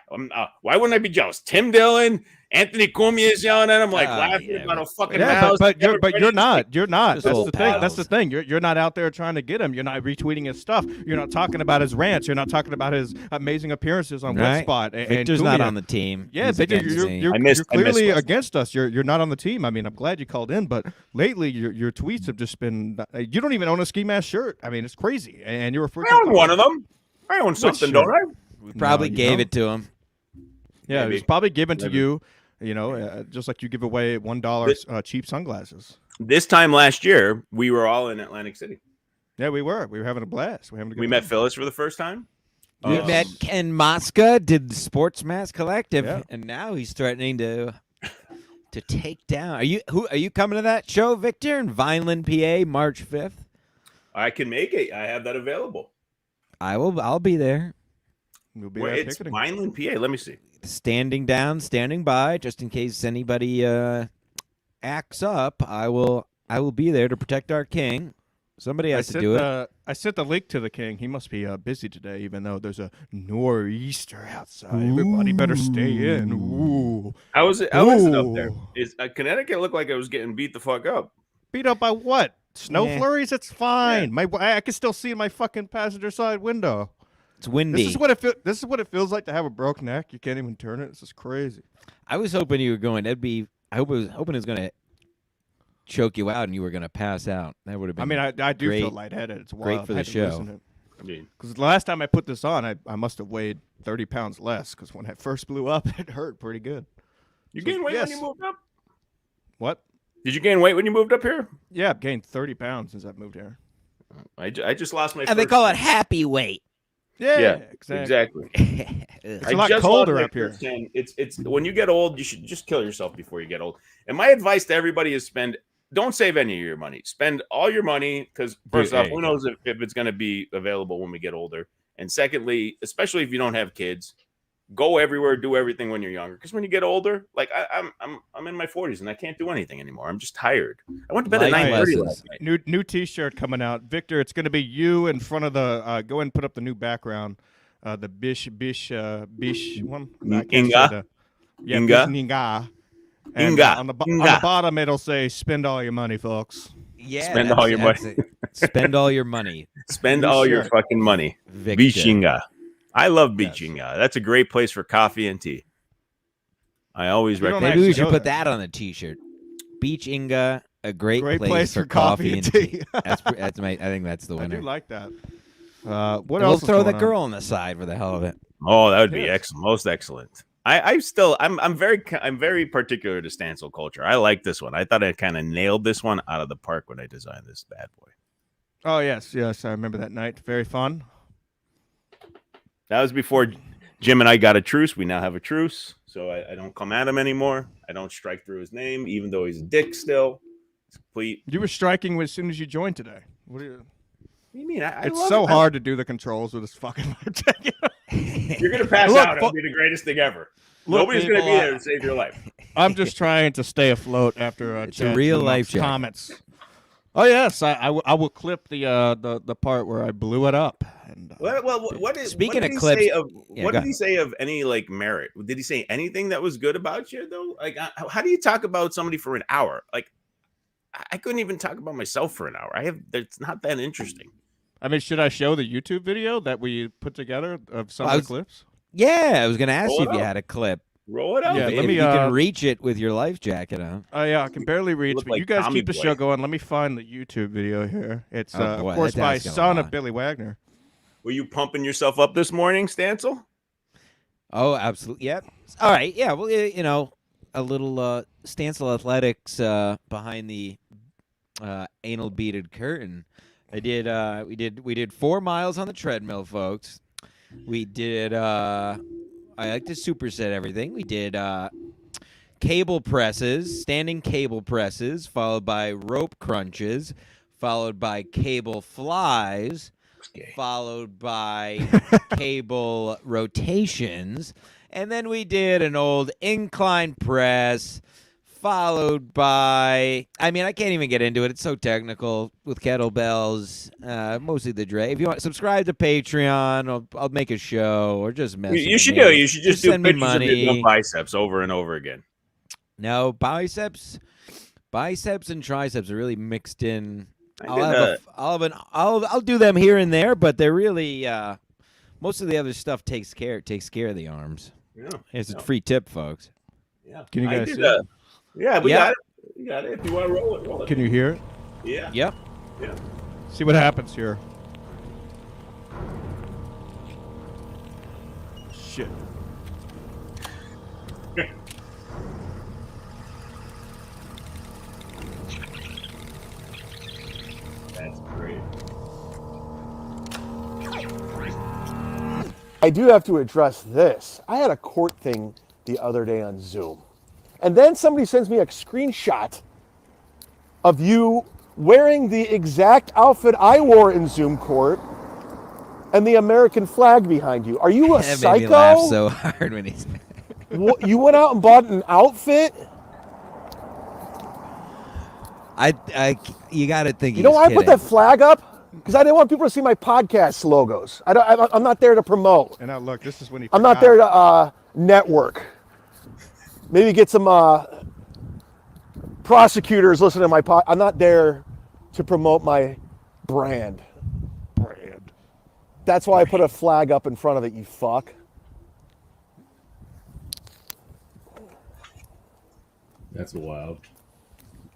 Why wouldn't I be jealous? Tim Dillon, Anthony Cumia is yelling at him, like laughing yeah, about a fucking Yeah, mouse. but you're not. You're not. Just That's old the thing. That's pals. the thing. You're not out there trying to get him. You're not retweeting his stuff. You're not talking about his rants. You're not talking about his amazing appearances on Right. Wetspot. And Victor's not Cumia. on the team. Yeah, He's Victor, against me. you're I missed clearly Westbrook. against us. You're not on the team. I mean, I'm glad you called in, but lately your tweets have just been. You don't even own a ski mask shirt. I mean, it's crazy. And you're a freaking. I own one of them. I own something, shirt? don't I? We probably you gave don't. it to him. Yeah, Maybe. it was probably given to Maybe. you. You know, just like you give away $1 cheap sunglasses. This time last year, we were all in Atlantic City. Yeah, we were. We were having a blast. We were having a good We met time. Phyllis for the first time. We met Ken Mosca, did the Sports Mask Collective, Yeah. and now he's threatening to take down. Are you coming to that show, Victor, in Vineland, PA, March 5th? I can make it. I have that available. I'll be there. We'll be Where there it's picketing. Vineland, PA. Let me see. Standing down, standing by, just in case anybody acts up. I will be there to protect our king. Somebody has to do it. I sent the link to the king. He must be busy today, even though there's a nor'easter outside. Everybody better stay in. Ooh. How is it up there? Ooh. Is Connecticut looked like it was getting beat the fuck up? Beat up by what? Snow Yeah. flurries? It's fine. I can still see in my fucking passenger side window. It's windy. This is what it feels like to have a broke neck. You can't even turn it. This is crazy. I was hoping you were going. I was hoping it was going to choke you out and you were going to pass out. That would have been. I mean, I do feel great- lightheaded. It's wild. great for the show. I mean, Because the last time I put this on, I must have weighed 30 pounds less. Because when I first blew up, it hurt pretty good. you So, gained weight yes. when you moved up? What? Did you gain weight when you moved up here? Yeah, I've gained 30 pounds since I've moved here. I just lost my. and they first call it 10. happy weight. Yeah, Exactly. It's a I lot just colder lost my up here. first 10. It's when you get old, you should just kill yourself before you get old. And my advice to everybody is don't save any of your money. Spend all your money because first There off, you who go. knows if it's going to be available when we get older. And secondly, especially if you don't have kids, go everywhere, do everything when you're younger. Because when you get older, like I'm in my 40s and I can't do anything anymore. I'm just tired. I went to bed at Life 9:30 lessons. last night. New T-shirt coming out, Victor. It's going to be you in front of the. Go ahead and put up the new background. The bish one. I can't say Inga. the- Yeah, Inga. Bish Inga. And, Inga. on the Inga. bottom, it'll say "Spend all your money, folks." Yeah, Spend all your money. Spend all your money, Spend New all your shirt. fucking money. Victor. Bichinga. I love Yes. Bichinga. That's a great place for coffee and tea. I always We don't recommend. Maybe we actually should go put there. that on the T-shirt. Beach Inga, a great place for for coffee and tea. that's my. I think that's the I winner. do like that. What And we'll else? is throw the going on? girl on the side for the hell of it. Oh, that would be Yes. excellent. Most excellent. I'm very particular to Stancil culture. I like this one. I thought I kind of nailed this one out of the park when I designed this bad boy. Oh yes. I remember that night. Very fun. That was before Jim and I got a truce. We now have a truce, so I don't come at him anymore. I don't strike through his name, even though he's a dick still. It's complete. You were striking as soon as you joined today. What do you? What do you mean? I It's love so it. hard to do the controls with this fucking. You're gonna pass Look, out. It'll be the greatest thing ever. Look, Nobody's gonna be people, there to save your life. I'm just trying to stay afloat after It's a Chad real Zumach's life jacket. comments. Oh yes, I will clip the part where I blew it up. And, Speaking what of did he clips- say of, Yeah, what go did he say of any like merit? Did he say anything that was good about you though? Like, how do you talk about somebody for an hour? Like, I couldn't even talk about myself for an hour. It's not that interesting. I mean, should I show the YouTube video that we put together of some I of was- the clips? Yeah, I was going to ask Roll you it if you up. had a clip. Roll it out. Yeah, If let me, you can reach it with your life jacket on. Oh yeah, I can barely reach, Look but like you guys Tommy keep the Boy. show going. Let me find the YouTube video here. It's Oh, boy, of course that's by asking a son lot. of Billy Wagner. Were you pumping yourself up this morning, Stancil? Oh, absolutely. Yep. All right. Yeah. Well, a little Stancil Athletics behind the anal beaded curtain. We did 4 miles on the treadmill, folks. We did. I like to superset everything. We did cable presses, standing cable presses, followed by rope crunches, followed by cable flies, followed by cable rotations, and then we did an old incline press, followed by, I mean, I can't even get into it. It's so technical with kettlebells, mostly the Dre. If you want, subscribe to Patreon. I'll make a show or just message You should me. do. You should just do send me pictures of your money. dumb biceps over and over again. No, biceps and triceps are really mixed in. I'll do them here and there, but they're really most of the other stuff takes care of the arms. Yeah. It's a free tip, folks. Yeah. Can you I guys did see? Yeah, we Yep. got it. We got it. If you want to roll it, roll it. Can you hear it? Yeah. Yep. Yeah. See what happens here. Shit. That's great. I do have to address this. I had a court thing the other day on Zoom. And then somebody sends me a screenshot of you wearing the exact outfit I wore in Zoom court and the American flag behind you. Are you a That psycho? made me laugh so hard when he said. You went out and bought an outfit? You got to think. You know why I put that flag up? Because I didn't want people to see my podcast logos. I'm not there to promote. And now look, this is when he. I'm not there to network. Maybe get some prosecutors listening to my pod. I'm not there to promote my brand. That's why I put a flag up in front of it, you fuck. That's wild.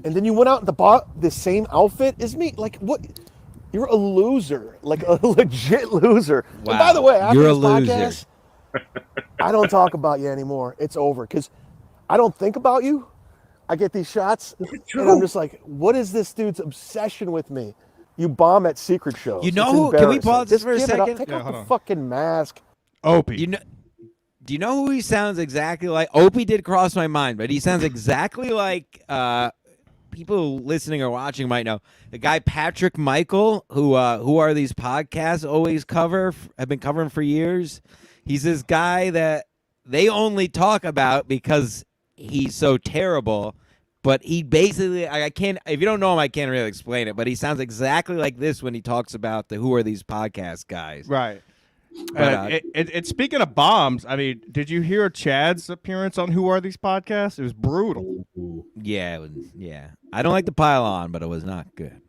And then you went out and bought the same outfit as me? Like, what? You're a loser. Like, a legit loser. Wow. And by the way, after You're a this loser. podcast, I don't talk about you anymore. It's over. Because I don't think about you. I get these shots, and I'm just like, what is this dude's obsession with me? You bomb at secret shows. You know It's who- can we embarrassing. pause this Just for a give it up. second? Take Yeah, off hold the on. fucking mask. Opie. Do you know who he sounds exactly like? Opie did cross my mind, but he sounds exactly like people listening or watching might know the guy Patrick Michael, who are these podcasts always have been covering for years. He's this guy that they only talk about because he's so terrible. But he basically, I can't. If you don't know him, I can't really explain it. But he sounds exactly like this when he talks about the who are these podcast guys. Right. But, It's speaking of bombs, I mean, did you hear Chad's appearance on Who Are These Podcasts? It was brutal. Ooh. Yeah, yeah. I don't like the pile on, but it was not good.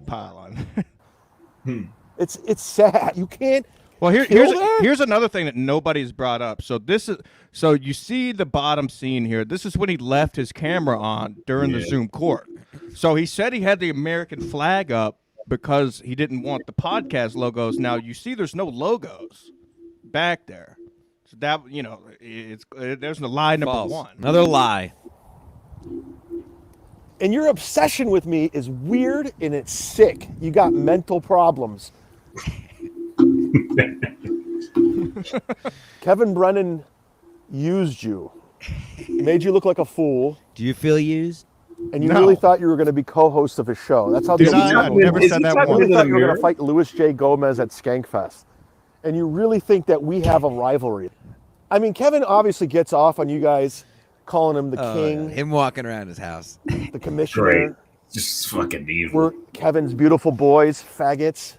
Pile on. It's sad. You can't. Well, Kill that? here's another thing that nobody's brought up. So you see the bottom scene here. This is when he left his camera on during the Zoom court. So he said he had the American flag up because he didn't want the podcast logos. Now you see there's no logos back there. So that there's the lie number False. one. Another lie. And your obsession with me is weird and it's sick. You got mental problems. Kevin Brennan used you, made you look like a fool, Do you feel used? and you No. really thought you were going to be co-host of his show. That's how Did this I? I happened. never Is said he that talking You once. really to thought the you were going mirror? to fight Louis J. Gomez at Skankfest, and you really think that we have a rivalry. I mean, Kevin obviously gets off on you guys calling him the king, Him walking around his house. the commissioner. Great. Just fucking evil. We're Kevin's beautiful boys, faggots.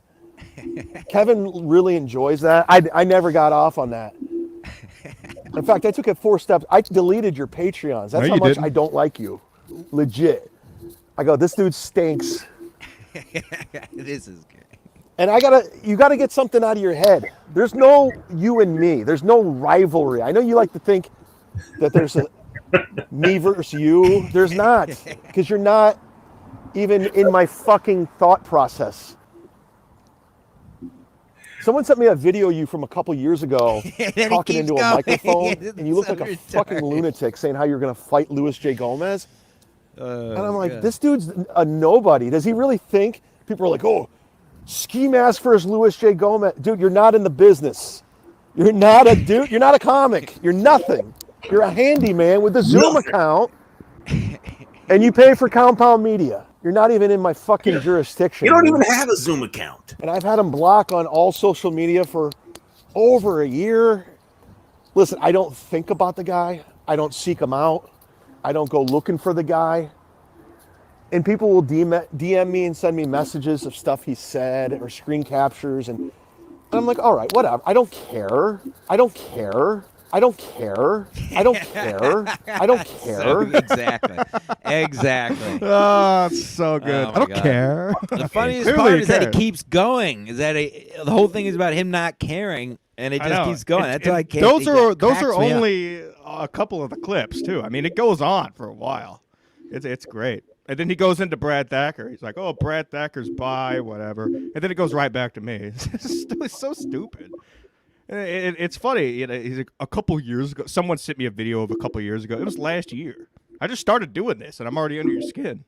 Kevin really enjoys that. I never got off on that. In fact, I took it 4 steps. I deleted your Patreons. That's No, how you much didn't. I don't like you. Legit. I go, this dude stinks. This is good. And you gotta get something out of your head. There's no you and me. There's no rivalry. I know you like to think that there's a me versus you. There's not, because you're not even in my fucking thought process. Someone sent me a video of you from a couple years ago And then he talking keeps into a going. microphone, It's and you look so like a fucking retarded. lunatic saying how you're gonna fight Louis J. Gomez. And I'm like, God. this dude's a nobody. Does he really think people are like, oh, Skimask versus Louis J. Gomez? Dude, you're not in the business. You're not a dude. You're not a comic. You're nothing. You're a handyman with a Zoom Nothing. account, and you pay for Compound Media. You're not even in my fucking jurisdiction. You don't dude. even have a Zoom account. And I've had him block on all social media for over a year. Listen, I don't think about the guy. I don't seek him out. I don't go looking for the guy. And people will DM me and send me messages of stuff he said or screen captures. And I'm like, all right, whatever. I don't care. I don't care. I don't care. I don't care. I don't So, care. exactly. Oh, it's so good. Oh, I my don't God. care. The funniest Clearly part he is that he cares. keeps going. Is that the whole thing is about him not caring, and it I just know. keeps going. And- That's why I and can't. Those are only a couple of the clips too. I mean, it goes on for a while. It's great. And then he goes into Brad Thacker. He's like, "Oh, Brad Thacker's by whatever," and then it goes right back to me. It's so stupid. It's funny. You know, he's a couple years ago. Someone sent me a video of a couple years ago. It was last year. I just started doing this, and I'm already under your skin.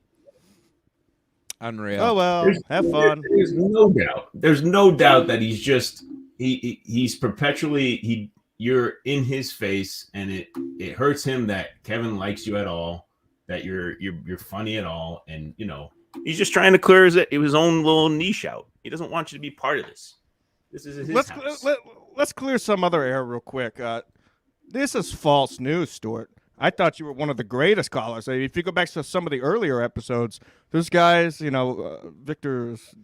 Unreal. Oh well, have fun. There's no doubt. There's no doubt that he's just he's perpetually you're in his face, and it hurts him that Kevin likes you at all, that you're funny at all, and you know he's just trying to clear his own little niche out. He doesn't want you to be part of this. This is his house. Let's clear some other air real quick. This is false news, Stuart. I thought you were one of the greatest callers. I mean, if you go back to some of the earlier episodes, there's guys, Victor's,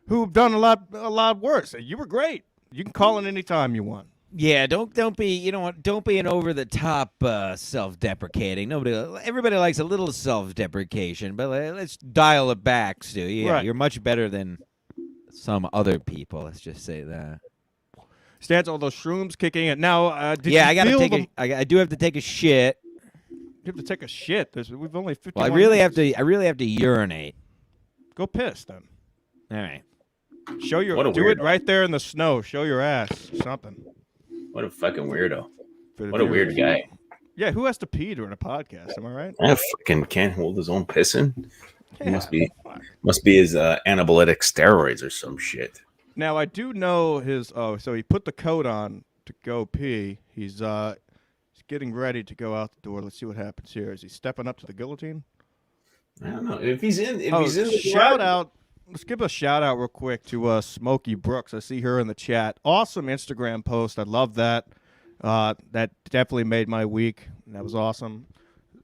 who've done a lot worse. You were great. You can call in any time you want. Yeah, don't be don't be an over the top self-deprecating. Everybody likes a little self-deprecation, but let's dial it back, Stu. Yeah, Right. You're much better than some other people. Let's just say that. Stands all those shrooms kicking in. Now, I gotta I do have to take a shit. You have to take a shit. We've only 50. Well, I really have to urinate. Go piss then. All right. Show your What a do it weirdo. right there in the snow. Show your ass. Something. What a fucking weirdo. For the What a viewers. weird guy. Yeah, who has to pee during a podcast? Am I right? I fucking can't hold his own pissing. It Yeah. must be his anabolic steroids or some shit. Now I do know his. Oh, so he put the coat on to go pee. He's getting ready to go out the door. Let's see what happens here. Is he stepping up to the guillotine? I don't know if he's in. If Oh, he's in the shout garage- out. Let's give a shout out real quick to Smokey Brooks. I see her in the chat. Awesome Instagram post. I love that. That definitely made my week. That was awesome.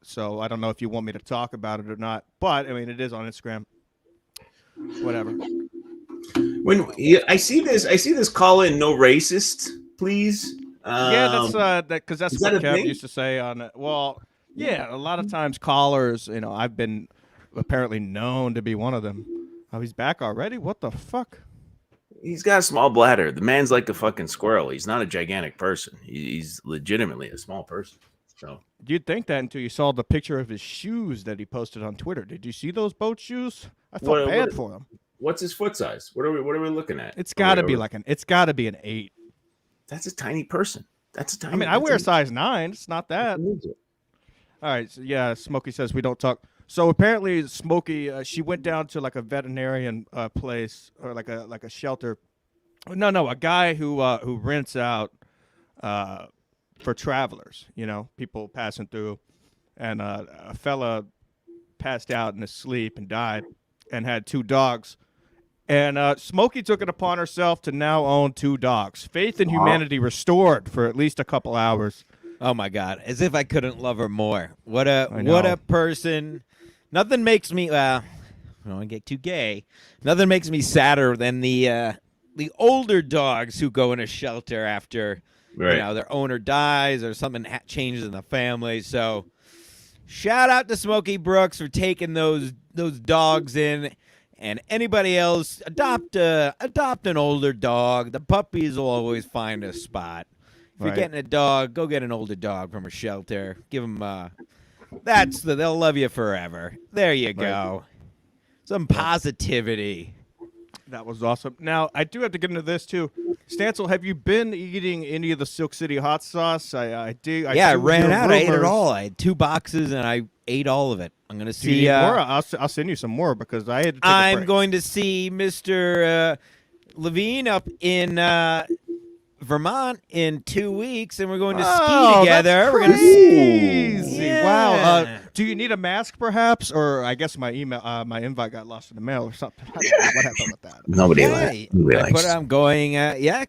So I don't know if you want me to talk about it or not, but I mean it is on Instagram. Whatever. I see this call in no racist, please. Yeah, that's because that's is what that a Kev thing? used to say on it. Well, yeah, a lot of times callers, I've been apparently known to be one of them. Oh, he's back already? What the fuck? He's got a small bladder. The man's like a fucking squirrel. He's not a gigantic person. He's legitimately a small person. So You'd think that until you saw the picture of his shoes that he posted on Twitter. Did you see those boat shoes? I felt bad for him. what's his foot size? What are we looking at? It's got to be it's got to be an 8. That's a tiny person. That's a tiny. I mean, I wear a size 9. It's not that. All All right, so yeah, Smokey says we don't talk. So apparently, Smokey, she went down to like a veterinarian place or like a shelter. No, a guy who rents out for travelers. People passing through, and a fella passed out in his sleep and died, and had 2 dogs. And Smokey took it upon herself to now own 2 dogs. Faith in humanity restored for at least a couple hours. Oh my God! As if I couldn't love her more. What I know. a person. Nothing makes me. I don't want to get too gay. Nothing makes me sadder than the older dogs who go in a shelter after Right. their owner dies or something changes in the family. So, shout out to Smokey Brooks for taking those dogs in. And anybody else, adopt an older dog. The puppies will always find a spot. If you're Right. getting a dog, go get an older dog from a shelter. Give them they'll love you forever. There you go. Some positivity. That was awesome. Now, I do have to get into this, too. Stancil, have you been eating any of the Silk City hot sauce? I do. I ran hear out. I ate it rumors. all. I had 2 boxes and I ate all of it. I'm going to Do you see. need more? I'll send you some more because I had to take a I'm break. going to see Mr. Levine up in Vermont in 2 weeks, and we're going to ski together. That's We're going to crazy. Yeah. Wow. Do you need a mask, perhaps? Or I guess my my invite got lost in the mail or something. I don't know what happened with that? Nobody Hey, likes. but I'm going.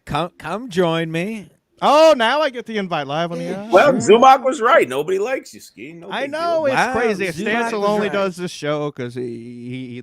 Come join me. Oh, now I get the invite live on the air. Well, Zumak was right. Nobody likes you, Ski. No I big know deal. it's Wow, crazy. Zumak Stancil was only right. does this show because he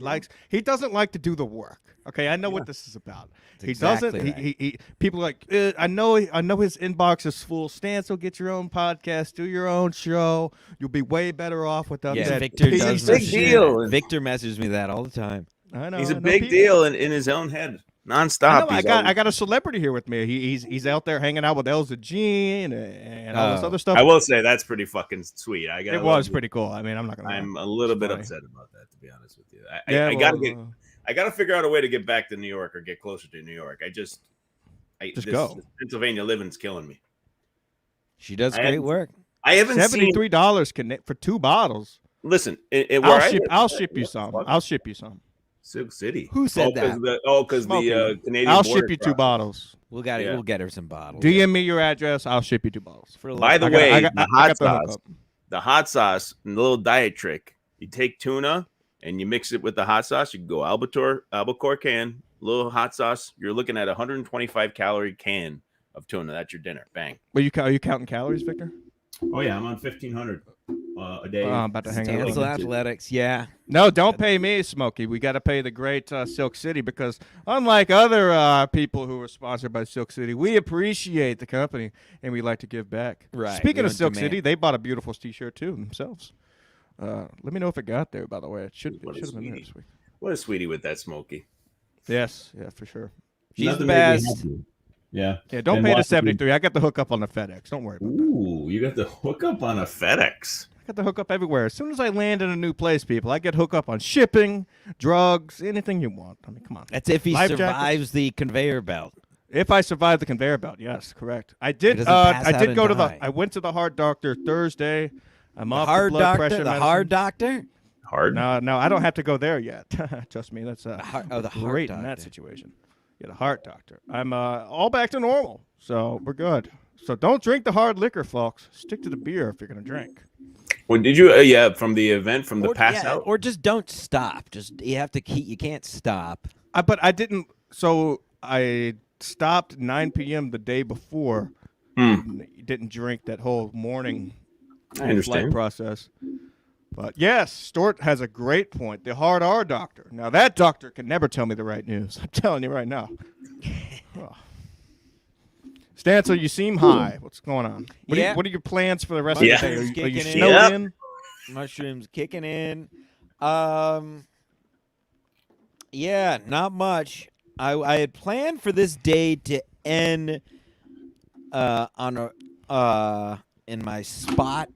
doesn't like to do the work. Okay, I know what this is about. That's He exactly doesn't. right. He people are like, I know his inbox is full. Stancil, get your own podcast, do your own show. You'll be way better off without Yeah, that. Victor piece does of big message shit. me deal. that. Victor messages me that all the time. I know. He's a I know big people. deal in his own head, nonstop. I know. I He's got always- a celebrity here with me. He's out there hanging out with Elza Jean and all this Oh. other stuff. I will say that's pretty fucking sweet. It was pretty cool. I mean, I'm not gonna. lie. I'm a little It's bit funny. upset about that, to be honest with you. Yeah, I well, gotta I gotta figure out a way to get back to New York or get closer to New York. Just this go. Pennsylvania living's killing me. She does I great haven't- work. I haven't seen. $73 for 2 bottles. Listen, where I'll ship you some. What? I'll ship you some. Silk City. Who said that? Because Smoking. the Canadian. I'll border ship you 2 crossing. bottles. We'll Yeah. get her some bottles. DM me your address. I'll ship you 2 bottles. For a By the little- way, the I hot got the sauce. hookup. The hot sauce and the little diet trick. You take tuna and you mix it with the hot sauce. You can go albacore can, little hot sauce. You're looking at a 125 calorie can of tuna. That's your dinner. Bang. Are you counting calories, Victor? Oh yeah, I'm on 1,500 a day. I'm about to hang out. Stancil Athletics, yeah. No, don't pay me, Smokey. We got to pay the great Silk City because unlike other people who are sponsored by Silk City, we appreciate the company and we like to give back. Right, Speaking we of don't Silk demand. City, they bought a beautiful T-shirt too themselves. Let me know if it got there. By the way, it should What a have been there sweetie. this week. What a sweetie with that Smokey. Yes, yeah, for sure. She's Nothing the made me best. happy. Yeah. Yeah, don't And pay the Washington- 73. I got the hookup on the FedEx. Don't worry about that. Ooh, you got the hookup on a FedEx. I got the hookup everywhere. As soon as I land in a new place, people, I get hookup on shipping, drugs, anything you want. I mean, come on. That's if he Life survives the conveyor belt. If I survive the conveyor belt, yes, correct. I did. doesn't pass I out did and go to die. I went to the heart doctor Thursday. I'm The off hard the blood doctor, pressure the medicine. hard doctor. Hard. No, I don't have to go there yet. Trust me, that's The heart great in that doctor. situation. Yeah, the heart doctor. I'm all back to normal, so we're good. So don't drink the hard liquor, folks. Stick to the beer if you're gonna drink. When did you? Yeah, from the event, from the Or, pass yeah, out. or just don't stop. Just you have to keep. You can't stop. But I didn't. So I stopped 9 p.m. the day before. Didn't drink that whole morning I flight understand. process. But yes, Stort has a great point. The hard R doctor. Now that doctor can never tell me the right news. I'm telling you right now. Oh. Stancil, you seem high. What's going on? Yeah. What are your plans for the rest Yeah. of the day? Are you Kicking in. snowed Yep. in? Mushrooms kicking in. Yeah, not much. I had planned for this day to end on a in my spot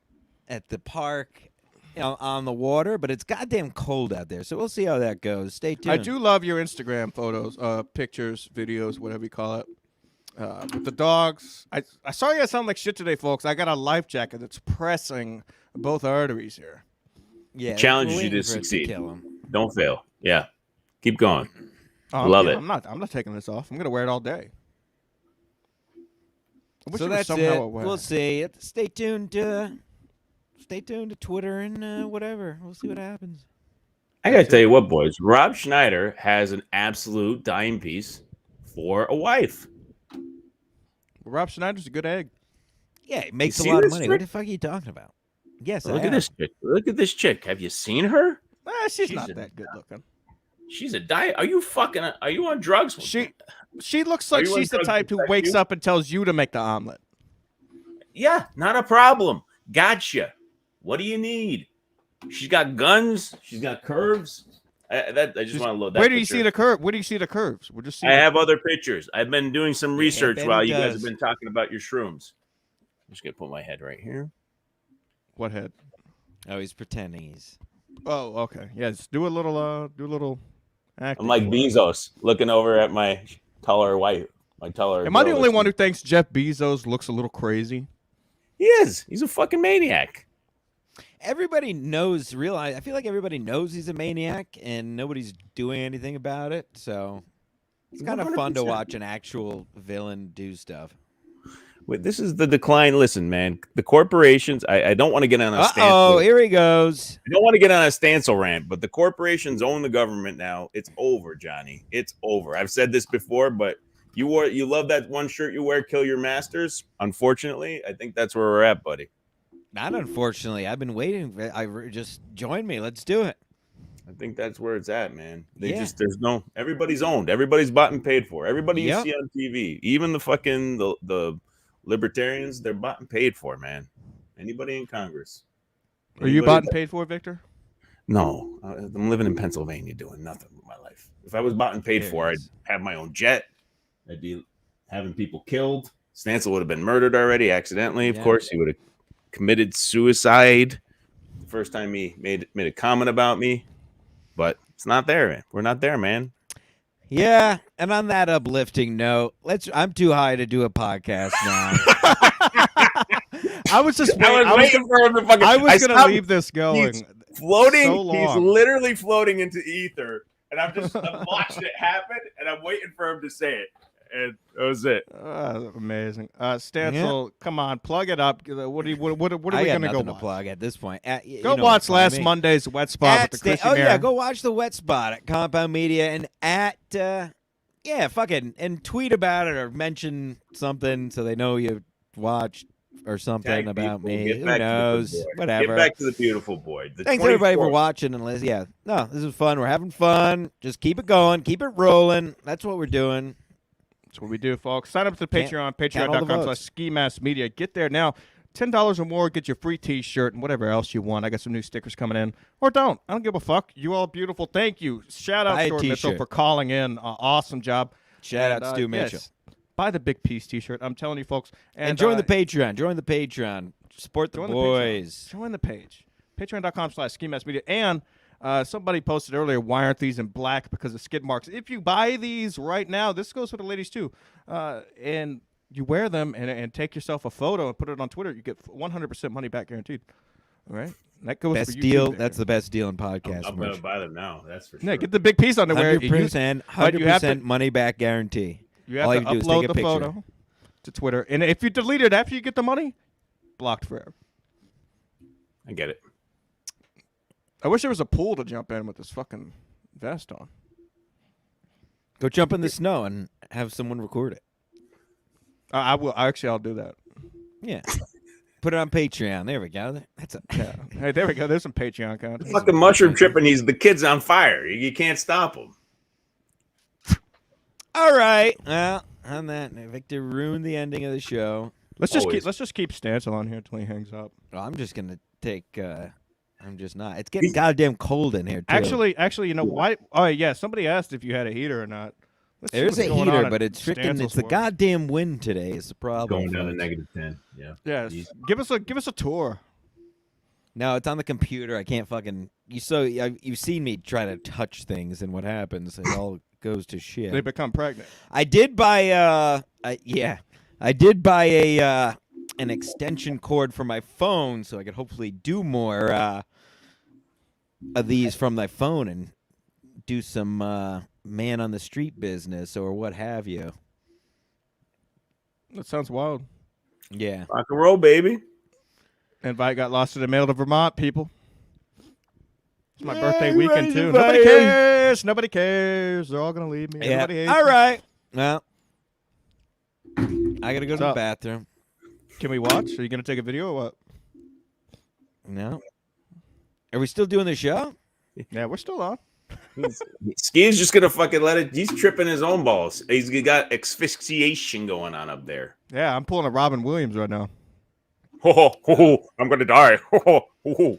at the park, on the water, but it's goddamn cold out there, so we'll see how that goes. Stay tuned. I do love your Instagram photos, pictures, videos, whatever you call it. With the dogs. I sorry I sound like shit today, folks. I got a life jacket that's pressing both arteries here. Yeah, Challenges we're you to waiting for it succeed. kill him. Don't fail. Yeah, keep going. Oh, Love yeah, it. I'm not taking this off. I'm gonna wear it all day. I wish So it was that's somehow it. a way. We'll see. Stay tuned. Stay tuned to Twitter and whatever. We'll see what happens. I gotta tell you what, boys. Rob Schneider has an absolute dime piece for a wife. Rob Schneider's a good egg. Yeah, it makes a see lot of this money. chick? What the fuck are you talking about? Yes, I Look at have. this chick. Look at this chick. Have you seen her? She's She's not a- that good looking. She's a diet. Are you on drugs? She looks like you on she's the drugs type to who protect wakes you? up and tells you to make the omelet. Yeah, not a problem. Gotcha. What do you need? She's got guns. She's got curves. I just want to load that. Where do you picture. see the curve? Where do you see the curves? We'll just see. I have other pictures. I've been doing some research bet while he you guys does. have been talking about your shrooms. I'm just gonna put my head right here. What head? Oh, he's pretending he's. Oh, okay. Yes, do a little. Acting I'm like for it. Bezos looking over at my taller wife. My taller. Am I the girl only that's- one who thinks Jeff Bezos looks a little crazy? He is. He's a fucking maniac. Everybody knows. I feel like everybody knows he's a maniac, and nobody's doing anything about it. So it's kind of fun to 100%. watch an actual villain do stuff. Wait, this is the decline. Listen, man, the corporations. I don't want to get on a Oh, Stancil. here he goes. I don't want to get on a Stancil rant, but the corporations own the government now. It's over, Johnny. It's over. I've said this before, but you love that one shirt you wear, "Kill Your Masters." Unfortunately, I think that's where we're at, buddy. Not unfortunately. I've been waiting. Just join me. Let's do it. I think that's where it's at, man. They Yeah. just everybody's owned. Everybody's bought and paid for. Everybody you Yep. see on TV, even the fucking the libertarians, they're bought and paid for, man. Anybody in Congress. Are you Anybody bought and paid for, Victor? No, I'm living in Pennsylvania doing nothing with my life. If I was bought and paid for, I'd have my own jet. I'd be having people killed. Stancil would have been murdered already accidentally. Of course, he would have committed suicide the first time he made a comment about me. But it's not there, man. We're not there, man. Yeah, and on that uplifting note, I'm too high to do a podcast now. I was just waiting for him to fucking. I was going to leave this going. He's floating. So he's long. literally floating into ether, and I'm watching it happen, and I'm waiting for him to say it, and that was it. Amazing. Stancil, come on, plug it up. What are we going to go watch? Plug at this point? Go watch last Monday's Wet Spot with the Chrissy Mayer. Go watch the Wet Spot at Compound Media and and tweet about it or mention something so they know you watched or something Tag about people, me. get Who back to the knows? boy. Whatever. Get back to the beautiful boy. The Thanks everybody for 24th. watching and listening. Yeah, this is fun. We're having fun. Just keep it going, keep it rolling. That's what we're doing. That's what we do, folks. Sign up to the Patreon, count all the votes. patreon.com/skimaskmedia. Get there now. $10 or more, get your free T-shirt and whatever else you want. I got some new stickers coming in. Or don't. I don't give a fuck. You all beautiful. Thank you. Shout out Buy a Stuart Mitchell T-shirt. for calling in. Awesome job. Shout out Stu Mitchell. Yes, buy the Big Piece T-shirt. I'm telling you, folks. And join the Patreon. Join the Patreon. Support the boys. Join the page. Patreon.com/skimaskmedia. And somebody posted earlier, why aren't these in black? Because of skid marks. If you buy these right now, this goes for the ladies too, and you wear them and take yourself a photo and put it on Twitter, you get 100% money back guaranteed. All right? And that goes Best for you deal. too, That's the best deal in podcast. I'm gonna buy them now. That's for sure. Yeah, get the Big Piece underwear. 100%, but you have to- 100% money back guarantee. You have All to you have to do is upload take a the picture. photo to Twitter. And if you delete it after you get the money, blocked forever. I get it. I wish there was a pool to jump in with this fucking vest on. Go jump in the snow and have someone record it. I will. Actually, I'll do that. Yeah. Put it on Patreon. There we go. That's a Yeah. Hey, there we go. There's some Patreon content. Fucking mushroom tripping. The kid's on fire. You can't stop him. All right. Well, on that, Victor ruined the ending of the show. Let's just keep Stancil on here until he hangs up. Well, I'm just gonna take. I'm just not. It's getting goddamn cold in here too. Actually, you know why? Oh yeah, somebody asked if you had a heater or not. Let's see There's what's a going on heater, at but it's freaking. Stancil's It's the world. goddamn wind today. Is the problem. Going down to folks. -10. Yeah. Yes. Jeez. Give us a tour. No, it's on the computer. I can't fucking. You've seen me try to touch things, and what happens? It all goes to shit. They become pregnant. I did buy I did buy an extension cord for my phone so I could hopefully do more of these from my phone and do some man on the street business or what have you. That sounds wild. Yeah. Rock and roll, baby. Invite got lost in the mail to Vermont, people. It's my Yay, birthday weekend right, too. right. Nobody cares. Nobody cares. They're all gonna leave me. Yeah. Everybody hates All me. right. Well, I got to go to the up? bathroom. Can we watch? Are you gonna take a video or what? No. Are we still doing the show? Yeah, we're still on. Ski's just gonna fucking let it. He's tripping his own balls. He's got asphyxiation going on up there. Yeah, I'm pulling a Robin Williams right now. Ho ho ho! ho, I'm gonna die. Ho ho ho! ho.